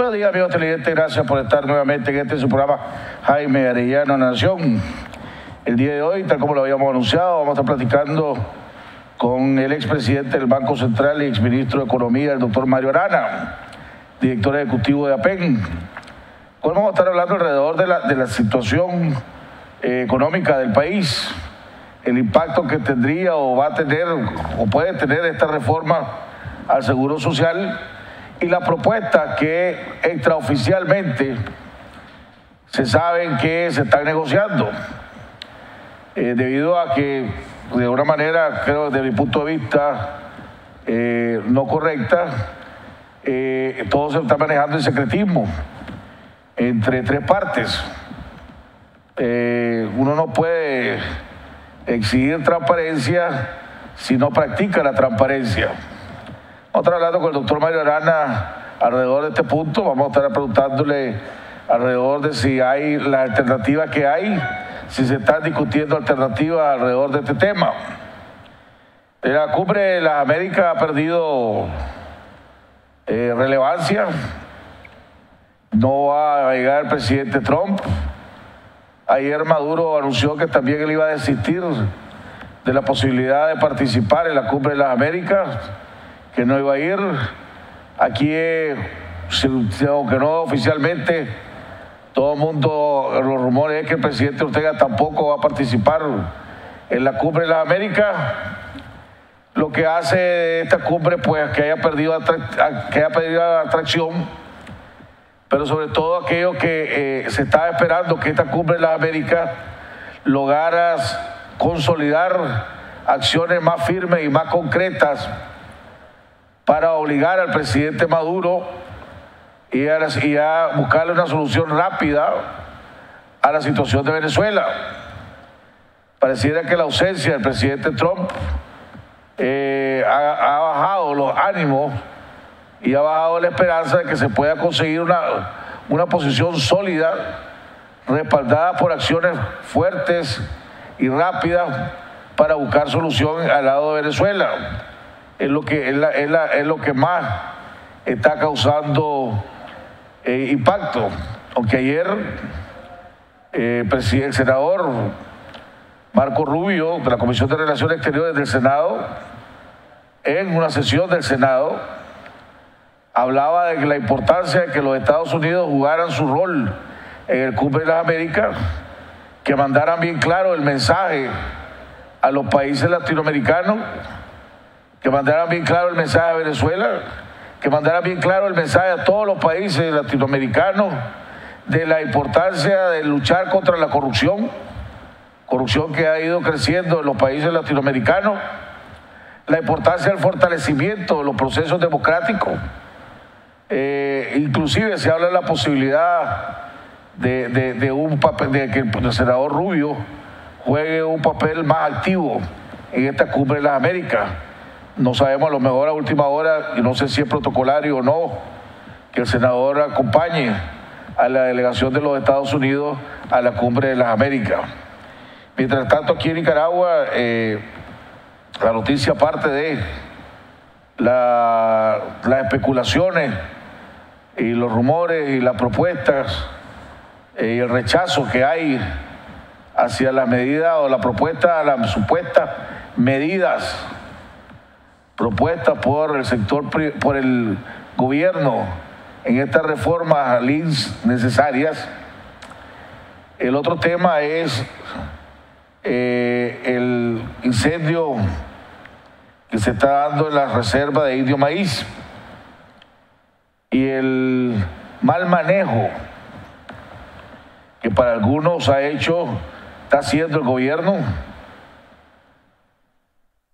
Buenos días, amigos televidentes, gracias por estar nuevamente en su programa Jaime Arellano Nación. El día de hoy, tal como lo habíamos anunciado, vamos a estar platicando con el expresidente del Banco Central y exministro de Economía, el doctor Mario Arana, director ejecutivo de APEN. Hoy vamos a estar hablando alrededor de la situación económica del país, el impacto que tendría o va a tener o puede tener esta reforma al Seguro Social y la propuesta que extraoficialmente se saben que se están negociando, debido a que de una manera, creo desde mi punto de vista, no correcta, todo se está manejando en secretismo entre tres partes. Uno no puede exigir transparencia si no practica la transparencia. Vamos a estar hablando con el doctor Mario Arana alrededor de este punto. Vamos a estar preguntándole alrededor de si hay las alternativas que hay, si se están discutiendo alternativas alrededor de este tema. La cumbre de las Américas ha perdido relevancia. No va a llegar el presidente Trump. Ayer Maduro anunció que también él iba a desistir de la posibilidad de participar en la cumbre de las Américas, que no iba a ir. Aquí, aunque no oficialmente, todo el mundo, los rumores es que el presidente Ortega tampoco va a participar en la cumbre de las Américas. Lo que hace esta cumbre, pues, que haya perdido atracción, pero sobre todo aquello que se estaba esperando, que esta cumbre de las Américas lograra consolidar acciones más firmes y más concretas para obligar al presidente Maduro y a buscarle una solución rápida a la situación de Venezuela. Pareciera que la ausencia del presidente Trump ha bajado los ánimos y ha bajado la esperanza de que se pueda conseguir una posición sólida, respaldada por acciones fuertes y rápidas para buscar solución al lado de Venezuela. Es lo que más está causando impacto. Aunque ayer el senador Marco Rubio, de la Comisión de Relaciones Exteriores del Senado, en una sesión del Senado, hablaba de la importancia de que los Estados Unidos jugaran su rol en el Cumbre de las Américas, que mandaran bien claro el mensaje a los países latinoamericanos, que mandaran bien claro el mensaje a Venezuela, que mandaran bien claro el mensaje a todos los países latinoamericanos de la importancia de luchar contra la corrupción que ha ido creciendo en los países latinoamericanos, la importancia del fortalecimiento de los procesos democráticos. Inclusive se habla de la posibilidad de que el senador Rubio juegue un papel más activo en esta cumbre de las Américas. No sabemos, a lo mejor a última hora, y no sé si es protocolario o no, que el senador acompañe a la delegación de los Estados Unidos a la cumbre de las Américas. Mientras tanto, aquí en Nicaragua, la noticia, aparte de las especulaciones y los rumores y las propuestas y el rechazo que hay hacia la medida o la propuesta, las supuestas medidas propuestas por el sector, por el gobierno en estas reformas LINS necesarias. El otro tema es el incendio que se está dando en la reserva de Indio Maíz y el mal manejo que para algunos está haciendo el gobierno.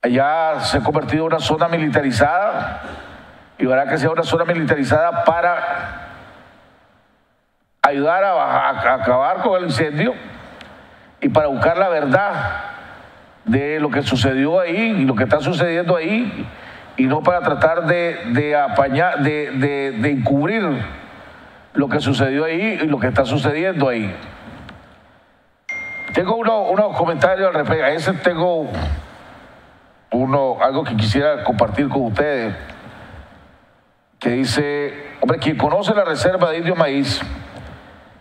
Allá se ha convertido en una zona militarizada y habrá que sea una zona militarizada para ayudar a acabar con el incendio y para buscar la verdad de lo que sucedió ahí y lo que está sucediendo ahí, y no para tratar de apañar, de encubrir lo que sucedió ahí y lo que está sucediendo ahí. Tengo unos comentarios al respecto. A ese tengo algo que quisiera compartir con ustedes, que dice: Hombre, quien conoce la reserva de Indio Maíz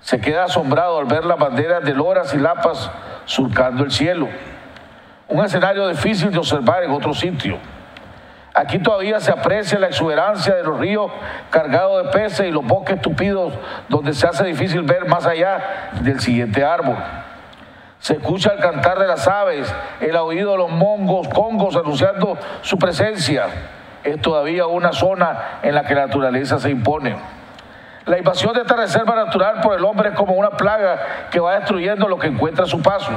se queda asombrado al ver las banderas de loras y lapas surcando el cielo. Un escenario difícil de observar en otro sitio. Aquí todavía se aprecia la exuberancia de los ríos cargados de peces y los bosques tupidos donde se hace difícil ver más allá del siguiente árbol. Se escucha el cantar de las aves, el aullido de los congos anunciando su presencia. Es todavía una zona en la que la naturaleza se impone. La invasión de esta reserva natural por el hombre es como una plaga que va destruyendo lo que encuentra a su paso.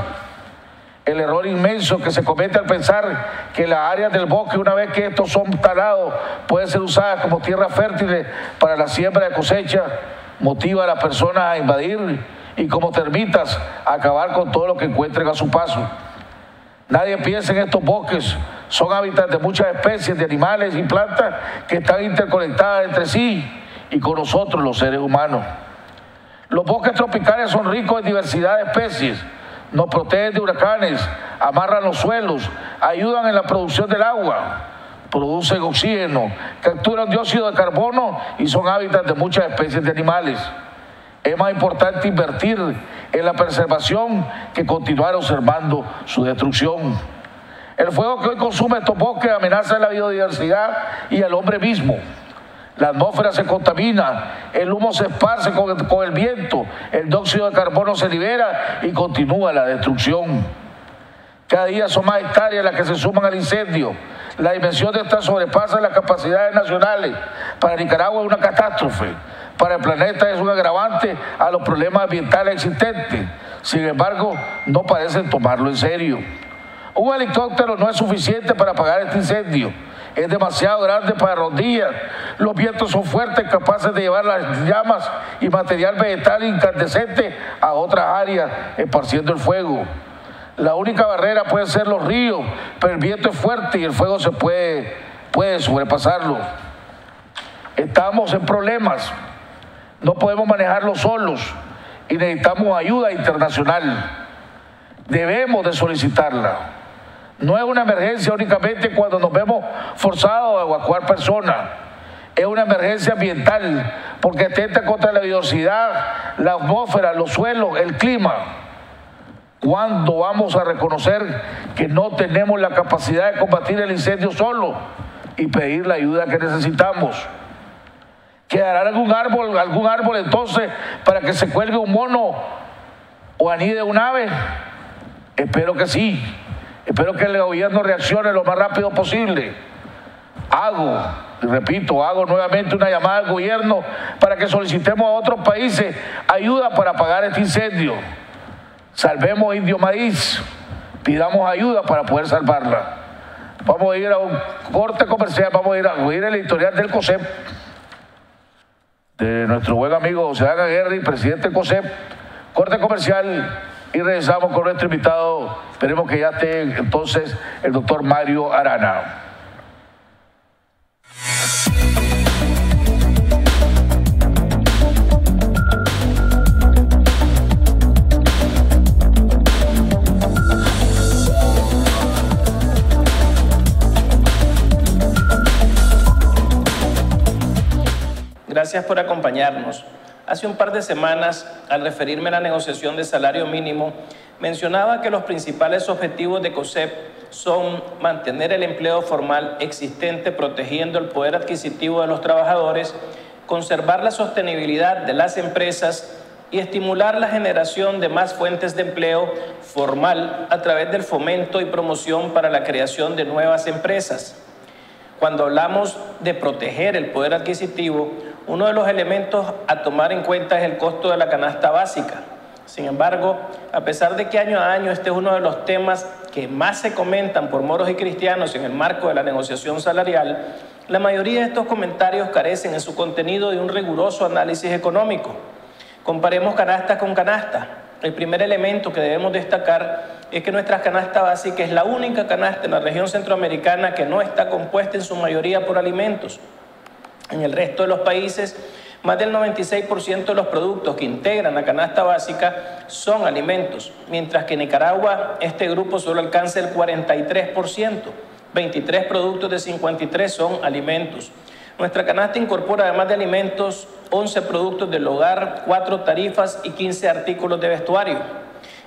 El error inmenso que se comete al pensar que las áreas del bosque, una vez que estos son talados, pueden ser usadas como tierras fértiles para la siembra de cosecha, motiva a las personas a invadir y como termitas a acabar con todo lo que encuentren a su paso. Nadie piensa en estos bosques, son hábitats de muchas especies de animales y plantas que están interconectadas entre sí y con nosotros los seres humanos. Los bosques tropicales son ricos en diversidad de especies, nos protegen de huracanes, amarran los suelos, ayudan en la producción del agua, producen oxígeno, capturan dióxido de carbono y son hábitats de muchas especies de animales. Es más importante invertir en la preservación que continuar observando su destrucción. El fuego que hoy consume estos bosques amenaza la biodiversidad y al hombre mismo. La atmósfera se contamina, el humo se esparce con el viento, el dióxido de carbono se libera y continúa la destrucción. Cada día son más hectáreas las que se suman al incendio. La dimensión de esta sobrepasa las capacidades nacionales. Para Nicaragua es una catástrofe. Para el planeta es un agravante a los problemas ambientales existentes. Sin embargo, no parecen tomarlo en serio. Un helicóptero no es suficiente para apagar este incendio. Es demasiado grande para rodillas. Los vientos son fuertes, capaces de llevar las llamas y material vegetal incandescente a otras áreas, esparciendo el fuego. La única barrera puede ser los ríos, pero el viento es fuerte y el fuego se puede sobrepasarlo. Estamos en problemas. No podemos manejarlo solos y necesitamos ayuda internacional. Debemos de solicitarla. No es una emergencia únicamente cuando nos vemos forzados a evacuar personas. Es una emergencia ambiental porque atenta contra la biodiversidad, la atmósfera, los suelos, el clima. ¿Cuándo vamos a reconocer que no tenemos la capacidad de combatir el incendio solo y pedir la ayuda que necesitamos? ¿Quedará algún árbol entonces para que se cuelgue un mono o anide un ave? Espero que sí. Espero que el gobierno reaccione lo más rápido posible. Hago nuevamente una llamada al gobierno para que solicitemos a otros países ayuda para apagar este incendio. Salvemos Indio Maíz, pidamos ayuda para poder salvarla. Vamos a ir a un corte comercial, vamos a ir el editorial del COSEP, de nuestro buen amigo José Ángel Guerri, presidente del COSEP. Corte comercial y regresamos con nuestro invitado. Esperemos que ya esté entonces el doctor Mario Arana. Gracias por acompañarnos. Hace un par de semanas, al referirme a la negociación de salario mínimo, mencionaba que los principales objetivos de COSEP son mantener el empleo formal existente protegiendo el poder adquisitivo de los trabajadores, conservar la sostenibilidad de las empresas y estimular la generación de más fuentes de empleo formal a través del fomento y promoción para la creación de nuevas empresas. Cuando hablamos de proteger el poder adquisitivo, uno de los elementos a tomar en cuenta es el costo de la canasta básica. Sin embargo, a pesar de que año a año este es uno de los temas que más se comentan por moros y cristianos en el marco de la negociación salarial, la mayoría de estos comentarios carecen en su contenido de un riguroso análisis económico. Comparemos canasta con canasta. El primer elemento que debemos destacar es que nuestra canasta básica es la única canasta en la región centroamericana que no está compuesta en su mayoría por alimentos. En el resto de los países, más del 96% de los productos que integran la canasta básica son alimentos, mientras que en Nicaragua este grupo solo alcanza el 43%, 23 productos de 53 son alimentos. Nuestra canasta incorpora, además de alimentos, 11 productos del hogar, 4 tarifas y 15 artículos de vestuario.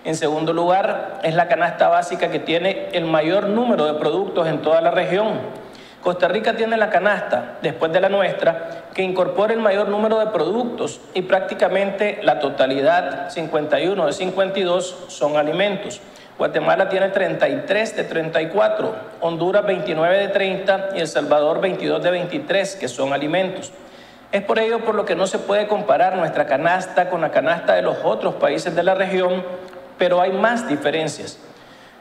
En segundo lugar, es la canasta básica que tiene el mayor número de productos en toda la región. Costa Rica tiene la canasta, después de la nuestra, que incorpora el mayor número de productos y prácticamente la totalidad, 51 de 52, son alimentos. Guatemala tiene 33 de 34, Honduras 29 de 30 y El Salvador 22 de 23, que son alimentos. Es por ello por lo que no se puede comparar nuestra canasta con la canasta de los otros países de la región, pero hay más diferencias.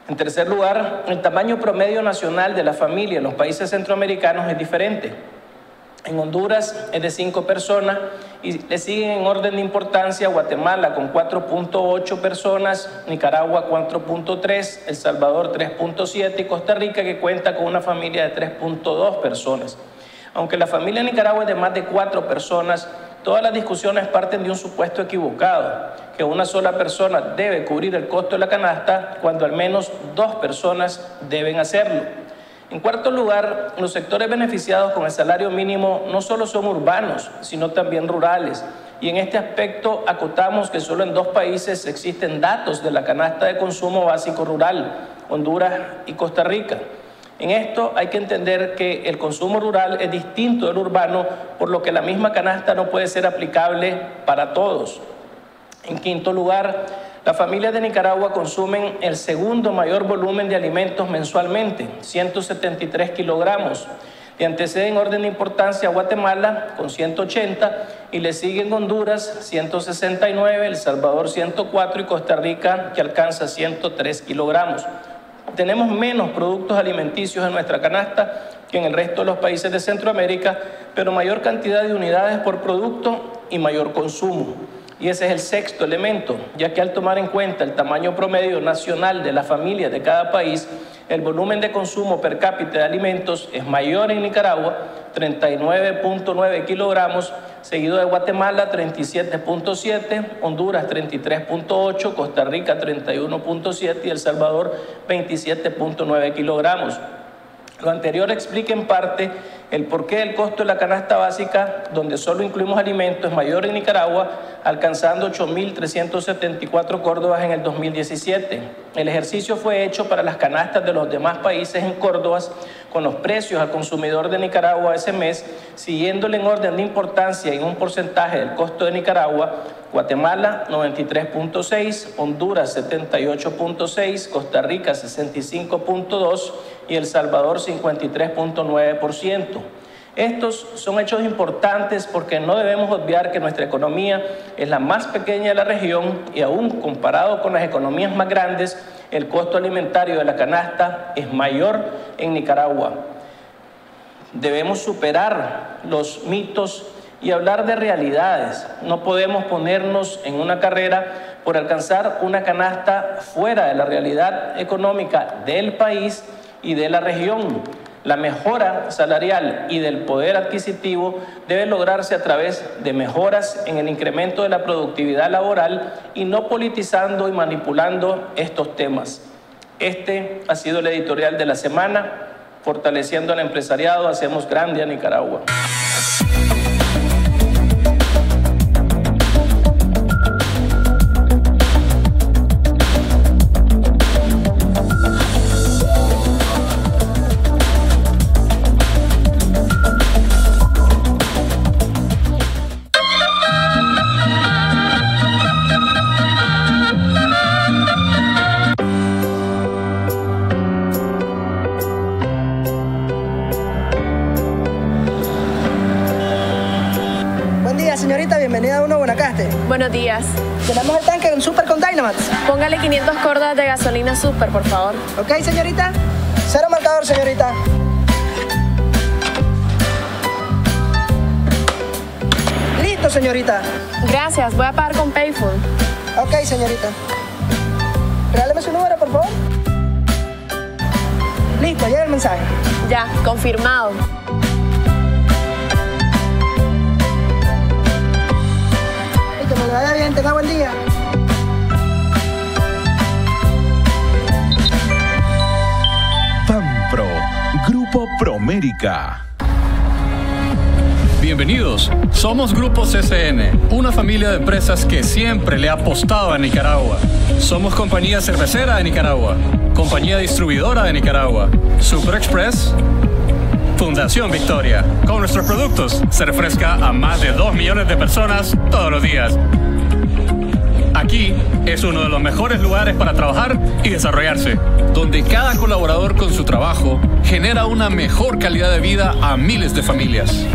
En tercer lugar, el tamaño promedio nacional de la familia en los países centroamericanos es diferente. En Honduras es de 5 personas y le siguen en orden de importancia Guatemala con 4.8 personas, Nicaragua 4.3, El Salvador 3.7 y Costa Rica, que cuenta con una familia de 3.2 personas. Aunque la familia en Nicaragua es de más de 4 personas, todas las discusiones parten de un supuesto equivocado, que una sola persona debe cubrir el costo de la canasta cuando al menos 2 personas deben hacerlo. En cuarto lugar, los sectores beneficiados con el salario mínimo no solo son urbanos, sino también rurales. Y en este aspecto acotamos que solo en 2 países existen datos de la canasta de consumo básico rural, Honduras y Costa Rica. En esto hay que entender que el consumo rural es distinto del urbano, por lo que la misma canasta no puede ser aplicable para todos. En quinto lugar, las familias de Nicaragua consumen el segundo mayor volumen de alimentos mensualmente, 173 kilogramos. Le antecede en orden de importancia a Guatemala con 180 y le siguen Honduras 169, El Salvador 104 y Costa Rica, que alcanza 103 kilogramos. Tenemos menos productos alimenticios en nuestra canasta que en el resto de los países de Centroamérica, pero mayor cantidad de unidades por producto y mayor consumo. Y ese es el sexto elemento, ya que al tomar en cuenta el tamaño promedio nacional de las familias de cada país, el volumen de consumo per cápita de alimentos es mayor en Nicaragua, 39.9 kilogramos, seguido de Guatemala, 37.7, Honduras, 33.8, Costa Rica, 31.7 y El Salvador, 27.9 kilogramos. Lo anterior explica en parte el porqué del costo de la canasta básica, donde solo incluimos alimentos, es mayor en Nicaragua, alcanzando 8.374 córdobas en el 2017. El ejercicio fue hecho para las canastas de los demás países en córdobas, con los precios al consumidor de Nicaragua ese mes, siguiéndole en orden de importancia en un porcentaje del costo de Nicaragua, Guatemala 93.6, Honduras 78.6, Costa Rica 65.2 y El Salvador 53.9%. Estos son hechos importantes porque no debemos obviar que nuestra economía es la más pequeña de la región y aún comparado con las economías más grandes, el costo alimentario de la canasta es mayor en Nicaragua. Debemos superar los mitos y hablar de realidades. No podemos ponernos en una carrera por alcanzar una canasta fuera de la realidad económica del país y de la región. La mejora salarial y del poder adquisitivo debe lograrse a través de mejoras en el incremento de la productividad laboral y no politizando y manipulando estos temas. Este ha sido el editorial de la semana. Fortaleciendo al empresariado, hacemos grande a Nicaragua. Señorita, bienvenida a Uno Guanacaste. Buenos días. Llenamos el tanque con Super con Dynamax. Póngale 500 córdobas de gasolina Super, por favor. Ok, señorita. Cero marcador, señorita. Listo, señorita. Gracias, voy a pagar con Payphone. Ok, señorita. Regáleme su número, por favor. Listo, llega el mensaje. Ya, confirmado. Que me vaya bien, tenga buen día. FAMPRO, Grupo Promérica. Bienvenidos. Somos Grupo CCN, una familia de empresas que siempre le ha apostado a Nicaragua. Somos compañía cervecera de Nicaragua, compañía distribuidora de Nicaragua, Super Express, Fundación Victoria. Con nuestros productos se refresca a más de 2 millones de personas todos los días. Aquí es uno de los mejores lugares para trabajar y desarrollarse, donde cada colaborador con su trabajo genera una mejor calidad de vida a miles de familias.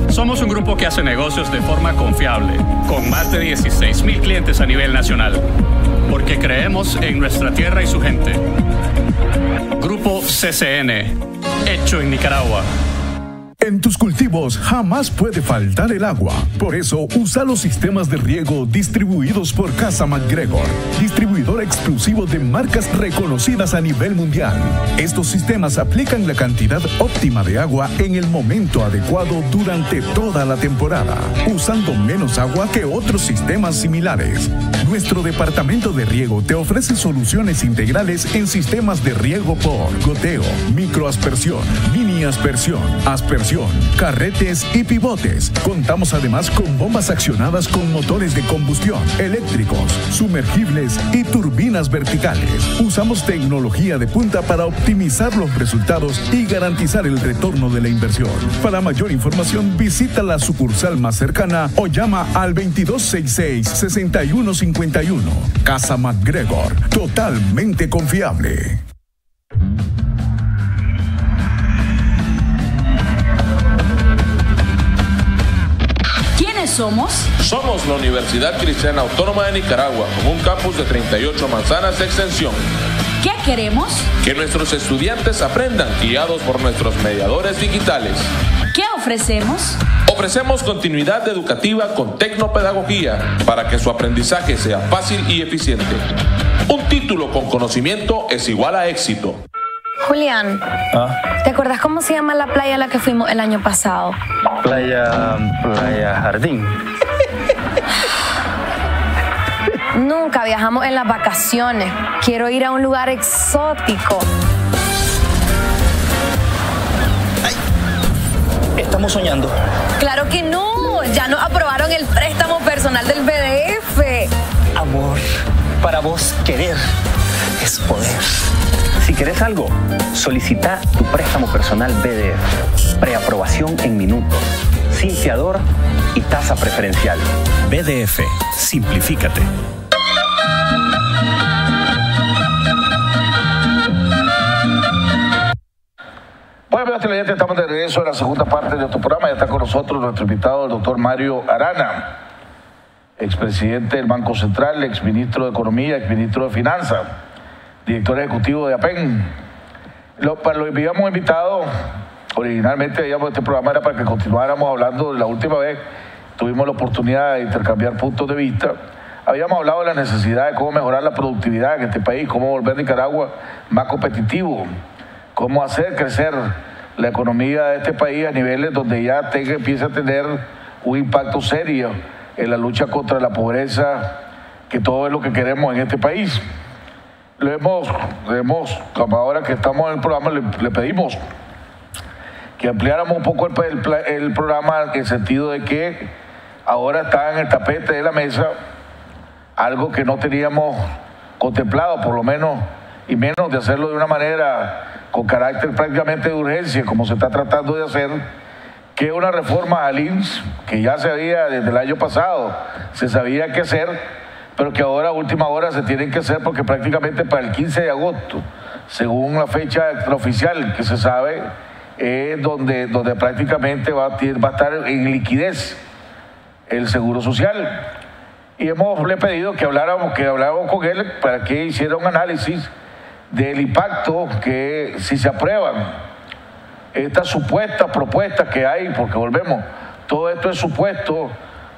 Somos un grupo que hace negocios de forma confiable, con más de 16,000 clientes a nivel nacional, porque creemos en nuestra tierra y su gente. Grupo CCN, hecho en Nicaragua. En tus cultivos jamás puede faltar el agua. Por eso, usa los sistemas de riego distribuidos por Casa MacGregor, distribuidor exclusivo de marcas reconocidas a nivel mundial. Estos sistemas aplican la cantidad óptima de agua en el momento adecuado durante toda la temporada, usando menos agua que otros sistemas similares. Nuestro departamento de riego te ofrece soluciones integrales en sistemas de riego por goteo, microaspersión, mini aspersión, carretes y pivotes. Contamos además con bombas accionadas con motores de combustión, eléctricos, sumergibles y turbinas verticales. Usamos tecnología de punta para optimizar los resultados y garantizar el retorno de la inversión. Para mayor información, visita la sucursal más cercana o llama al 2266-6151. Casa MacGregor, totalmente confiable. ¿Somos? Somos la Universidad Cristiana Autónoma de Nicaragua, con un campus de 38 manzanas de extensión. ¿Qué queremos? Que nuestros estudiantes aprendan guiados por nuestros mediadores digitales. ¿Qué ofrecemos? Ofrecemos continuidad educativa con tecnopedagogía para que su aprendizaje sea fácil y eficiente. Un título con conocimiento es igual a éxito. Julián, ¿te acuerdas cómo se llama la playa a la que fuimos el año pasado? Playa Jardín. Nunca viajamos en las vacaciones. Quiero ir a un lugar exótico. Ay, estamos soñando. Claro que no. Ya nos aprobaron el préstamo personal del BDF. Amor, para vos querer es poder. Si querés algo, solicita tu préstamo personal BDF. Preaprobación en minutos, sin fiador y tasa preferencial. BDF, simplifícate. Bueno, amigos televidentes, estamos de regreso en la segunda parte de nuestro programa. Ya está con nosotros nuestro invitado, el doctor Mario Arana, expresidente del Banco Central, exministro de Economía, exministro de Finanzas, director ejecutivo de APEN. Lo habíamos invitado, originalmente digamos, este programa era para que continuáramos hablando. La última vez tuvimos la oportunidad de intercambiar puntos de vista. Habíamos hablado de la necesidad de cómo mejorar la productividad en este país, cómo volver a Nicaragua más competitivo, cómo hacer crecer la economía de este país a niveles donde ya empiece a tener un impacto serio en la lucha contra la pobreza, que todo es lo que queremos en este país. Como ahora que estamos en el programa, le pedimos que ampliáramos un poco el programa en el sentido de que ahora está en el tapete de la mesa algo que no teníamos contemplado, por lo menos, y menos de hacerlo de una manera con carácter prácticamente de urgencia, como se está tratando de hacer, que es una reforma al IMSS, que ya se había desde el año pasado, se sabía qué hacer, pero que ahora a última hora se tienen que hacer porque prácticamente para el 15 de agosto, según la fecha extraoficial que se sabe, es donde prácticamente va a estar en liquidez el Seguro Social. Y le he pedido que habláramos con él para que hiciera un análisis del impacto que si se aprueban estas supuestas propuestas que hay, porque volvemos, todo esto es supuesto,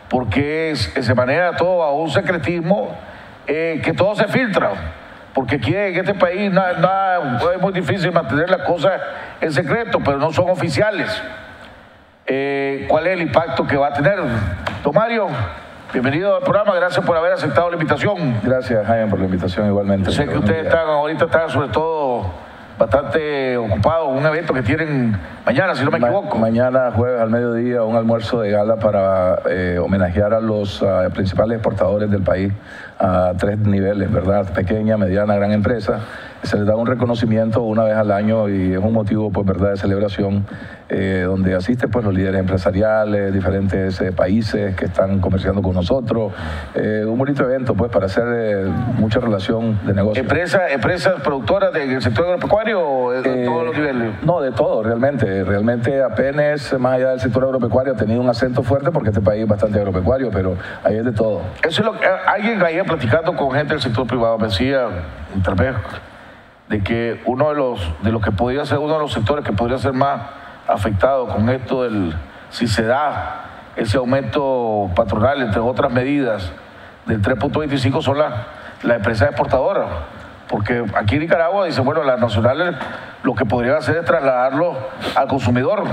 porque se maneja todo bajo un secretismo, que todo se filtra, porque aquí en este país es muy difícil mantener las cosas en secreto, pero no son oficiales. ¿Cuál es el impacto que va a tener? Don Mario, bienvenido al programa, gracias por haber aceptado la invitación. Gracias, Jaime, por la invitación igualmente. Sé que ustedes ahorita están sobre todo bastante ocupados, un evento que tienen Mañana, si no me equivoco. Mañana, jueves al mediodía, un almuerzo de gala para homenajear a los principales exportadores del país a 3 niveles, ¿verdad? Pequeña, mediana, gran empresa. Se les da un reconocimiento una vez al año y es un motivo, pues, ¿verdad?, de celebración, donde asisten, pues, los líderes empresariales, diferentes países que están comerciando con nosotros. Un bonito evento, pues, para hacer mucha relación de negocio. ¿Empresas productoras del sector agropecuario o de todos los niveles? No, de todo, realmente. Realmente apenas, más allá del sector agropecuario, ha tenido un acento fuerte porque este país es bastante agropecuario, pero ahí es de todo. Eso es lo que alguien ayer platicando con gente del sector privado me decía, tal vez, de que uno de los que podría ser uno de los sectores que podría ser más afectado con esto si se da ese aumento patronal, entre otras medidas, del 3.25 son las empresas exportadoras. Porque aquí en Nicaragua dicen, bueno, las nacionales lo que podrían hacer es trasladarlo al consumidor.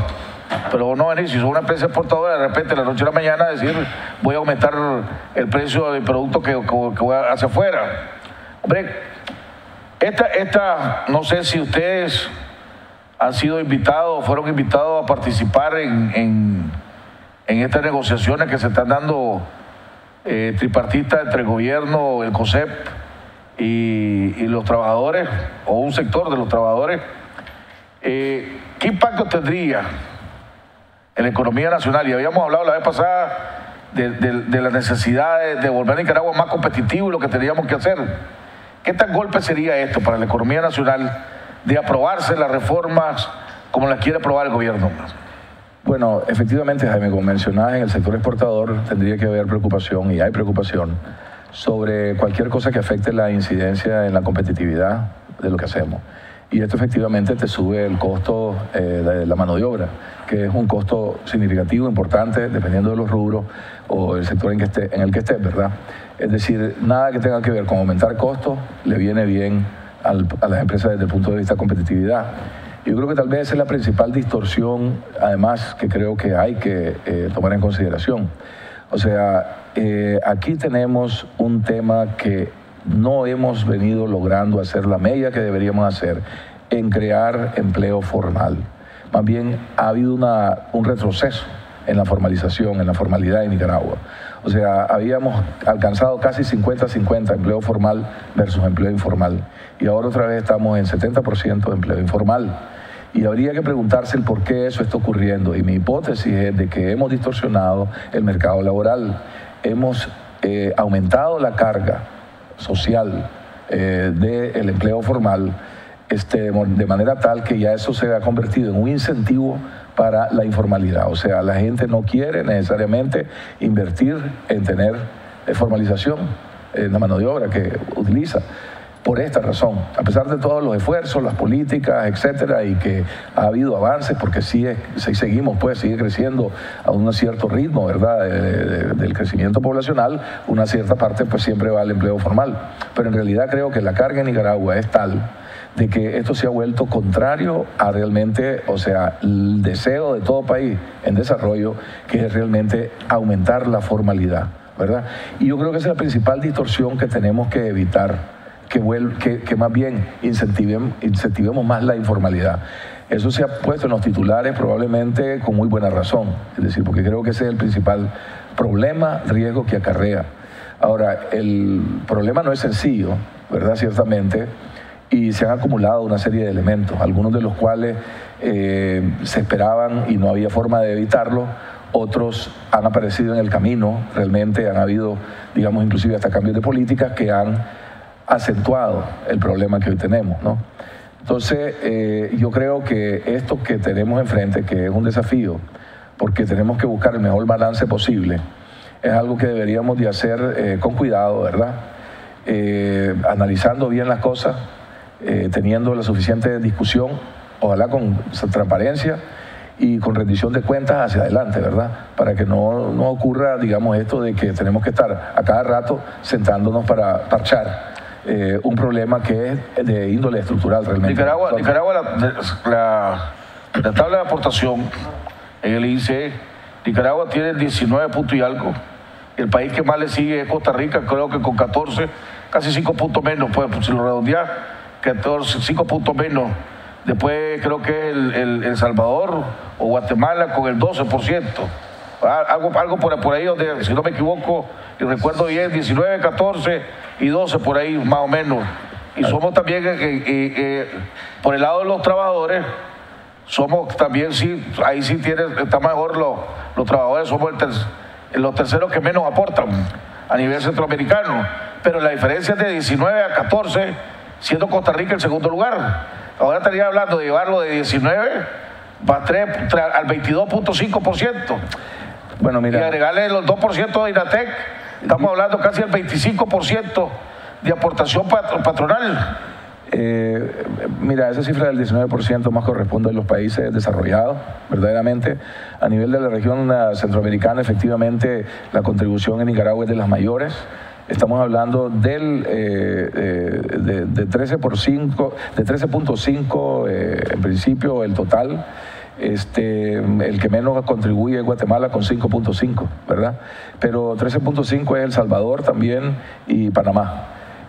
Pero no venir, si son una empresa exportadora, de repente, de la noche a la mañana, decir, voy a aumentar el precio del producto que voy hacia afuera. Hombre, no sé si ustedes han sido invitados, fueron invitados a participar en estas negociaciones que se están dando tripartistas entre el gobierno, el COSEP y los trabajadores, o un sector de los trabajadores. ¿Qué impacto tendría en la economía nacional? Y habíamos hablado la vez pasada de la necesidad de volver a Nicaragua más competitivo y lo que teníamos que hacer. ¿Qué tan golpe sería esto para la economía nacional de aprobarse las reformas como las quiere aprobar el gobierno? Bueno, efectivamente, Jaime, como mencionabas, en el sector exportador tendría que haber preocupación, y hay preocupación, sobre cualquier cosa que afecte la incidencia en la competitividad de lo que hacemos. Y esto efectivamente te sube el costo de la mano de obra, que es un costo significativo, importante, dependiendo de los rubros o el sector en el que estés, ¿verdad? Es decir, nada que tenga que ver con aumentar costos le viene bien a las empresas desde el punto de vista de competitividad. Yo creo que tal vez esa es la principal distorsión, además, que creo que hay que tomar en consideración. O sea, aquí tenemos un tema que no hemos venido logrando hacer la media que deberíamos hacer en crear empleo formal. Más bien ha habido un retroceso en la formalización, en la formalidad en Nicaragua. O sea, habíamos alcanzado casi 50-50 empleo formal versus empleo informal. Y ahora otra vez estamos en 70% de empleo informal. Y habría que preguntarse el por qué eso está ocurriendo. Y mi hipótesis es de que hemos distorsionado el mercado laboral. Hemos aumentado la carga social del empleo formal de manera tal que ya eso se ha convertido en un incentivo para la informalidad. O sea, la gente no quiere necesariamente invertir en tener formalización en la mano de obra que utiliza. Por esta razón, a pesar de todos los esfuerzos, las políticas, etcétera, y que ha habido avances, porque sigue creciendo a un cierto ritmo, ¿verdad?, del crecimiento poblacional, una cierta parte pues siempre va al empleo formal. Pero en realidad creo que la carga en Nicaragua es tal de que esto se ha vuelto contrario a realmente, o sea, el deseo de todo país en desarrollo, que es realmente aumentar la formalidad, ¿verdad? Y yo creo que esa es la principal distorsión que tenemos que evitar, que más bien incentivemos más la informalidad. Eso se ha puesto en los titulares probablemente con muy buena razón, es decir, porque creo que ese es el principal problema, riesgo que acarrea. Ahora, el problema no es sencillo, ¿verdad?, ciertamente, y se han acumulado una serie de elementos, algunos de los cuales se esperaban y no había forma de evitarlo, otros han aparecido en el camino, realmente han habido, digamos, inclusive hasta cambios de políticas que han acentuado el problema que hoy tenemos, ¿no? Entonces, yo creo que esto que tenemos enfrente, que es un desafío, porque tenemos que buscar el mejor balance posible, es algo que deberíamos de hacer con cuidado, ¿verdad? Analizando bien las cosas, teniendo la suficiente discusión, ojalá con transparencia y con rendición de cuentas hacia adelante, ¿verdad? Para que no ocurra, digamos, esto de que tenemos que estar a cada rato sentándonos para parchar un problema que es de índole estructural realmente. Nicaragua la tabla de aportación en el INSEE, Nicaragua tiene 19 puntos y algo. El país que más le sigue es Costa Rica, creo que con 14, casi 5 puntos menos, pues si lo redondeas, 5 puntos menos Después creo que es El Salvador o Guatemala con el 12%. Algo por ahí, donde, si no me equivoco, y recuerdo bien, 19, 14 y 12 por ahí más o menos. Y somos también, por el lado de los trabajadores, somos también, sí, ahí sí está mejor los trabajadores, somos los terceros que menos aportan a nivel centroamericano. Pero la diferencia es de 19 a 14, siendo Costa Rica el segundo lugar. Ahora estaría hablando de llevarlo de 19 al 22.5%. Bueno, mira. Y agregarle los 2% de INATEC, estamos hablando casi del 25% de aportación patronal. Mira, esa cifra del 19% más corresponde a los países desarrollados, verdaderamente. A nivel de la región centroamericana, efectivamente, la contribución en Nicaragua es de las mayores. Estamos hablando de 13.5 en principio el total. El que menos contribuye es Guatemala con 5.5, ¿verdad? Pero 13.5 es El Salvador también y Panamá.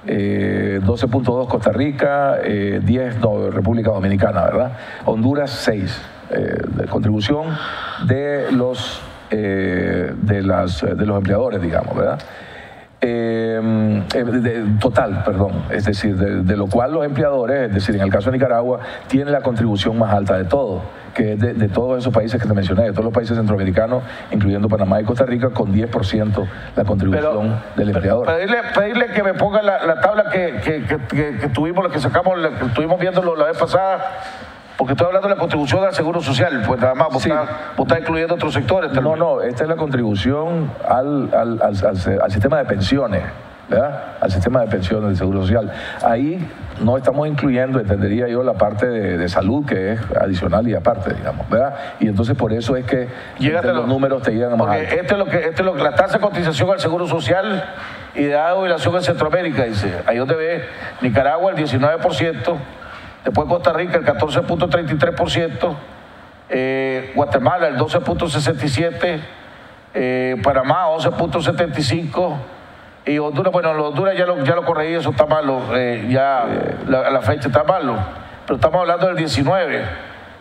12.2 Costa Rica, 10 República Dominicana, ¿verdad? Honduras 6 de contribución de los empleadores, digamos, ¿verdad? Total, perdón, es decir, de lo cual los empleadores, es decir, en el caso de Nicaragua, tienen la contribución más alta de todo, que es de todos esos países que te mencioné, de todos los países centroamericanos, incluyendo Panamá y Costa Rica, con 10% la contribución del empleador. Pedirle que me ponga la tabla que tuvimos, que sacamos, que estuvimos viendo la vez pasada. Porque estoy hablando de la contribución al Seguro Social, pues nada más, vos estás incluyendo otros sectores también. No, esta es la contribución al sistema de pensiones, ¿verdad? Al sistema de pensiones del Seguro Social. Ahí no estamos incluyendo, entendería yo, la parte de salud, que es adicional y aparte, digamos, ¿verdad? Y entonces por eso es que los números te llegan a más alto. Esto es lo que la tasa de cotización al Seguro Social y de edad de jubilación en Centroamérica, dice. Ahí donde ve Nicaragua el 19%, después Costa Rica el 14.33%, Guatemala el 12.67%, Panamá 11.75%, y Honduras, bueno, Honduras ya lo corregí, eso está malo, la fecha está malo, pero estamos hablando del 19%,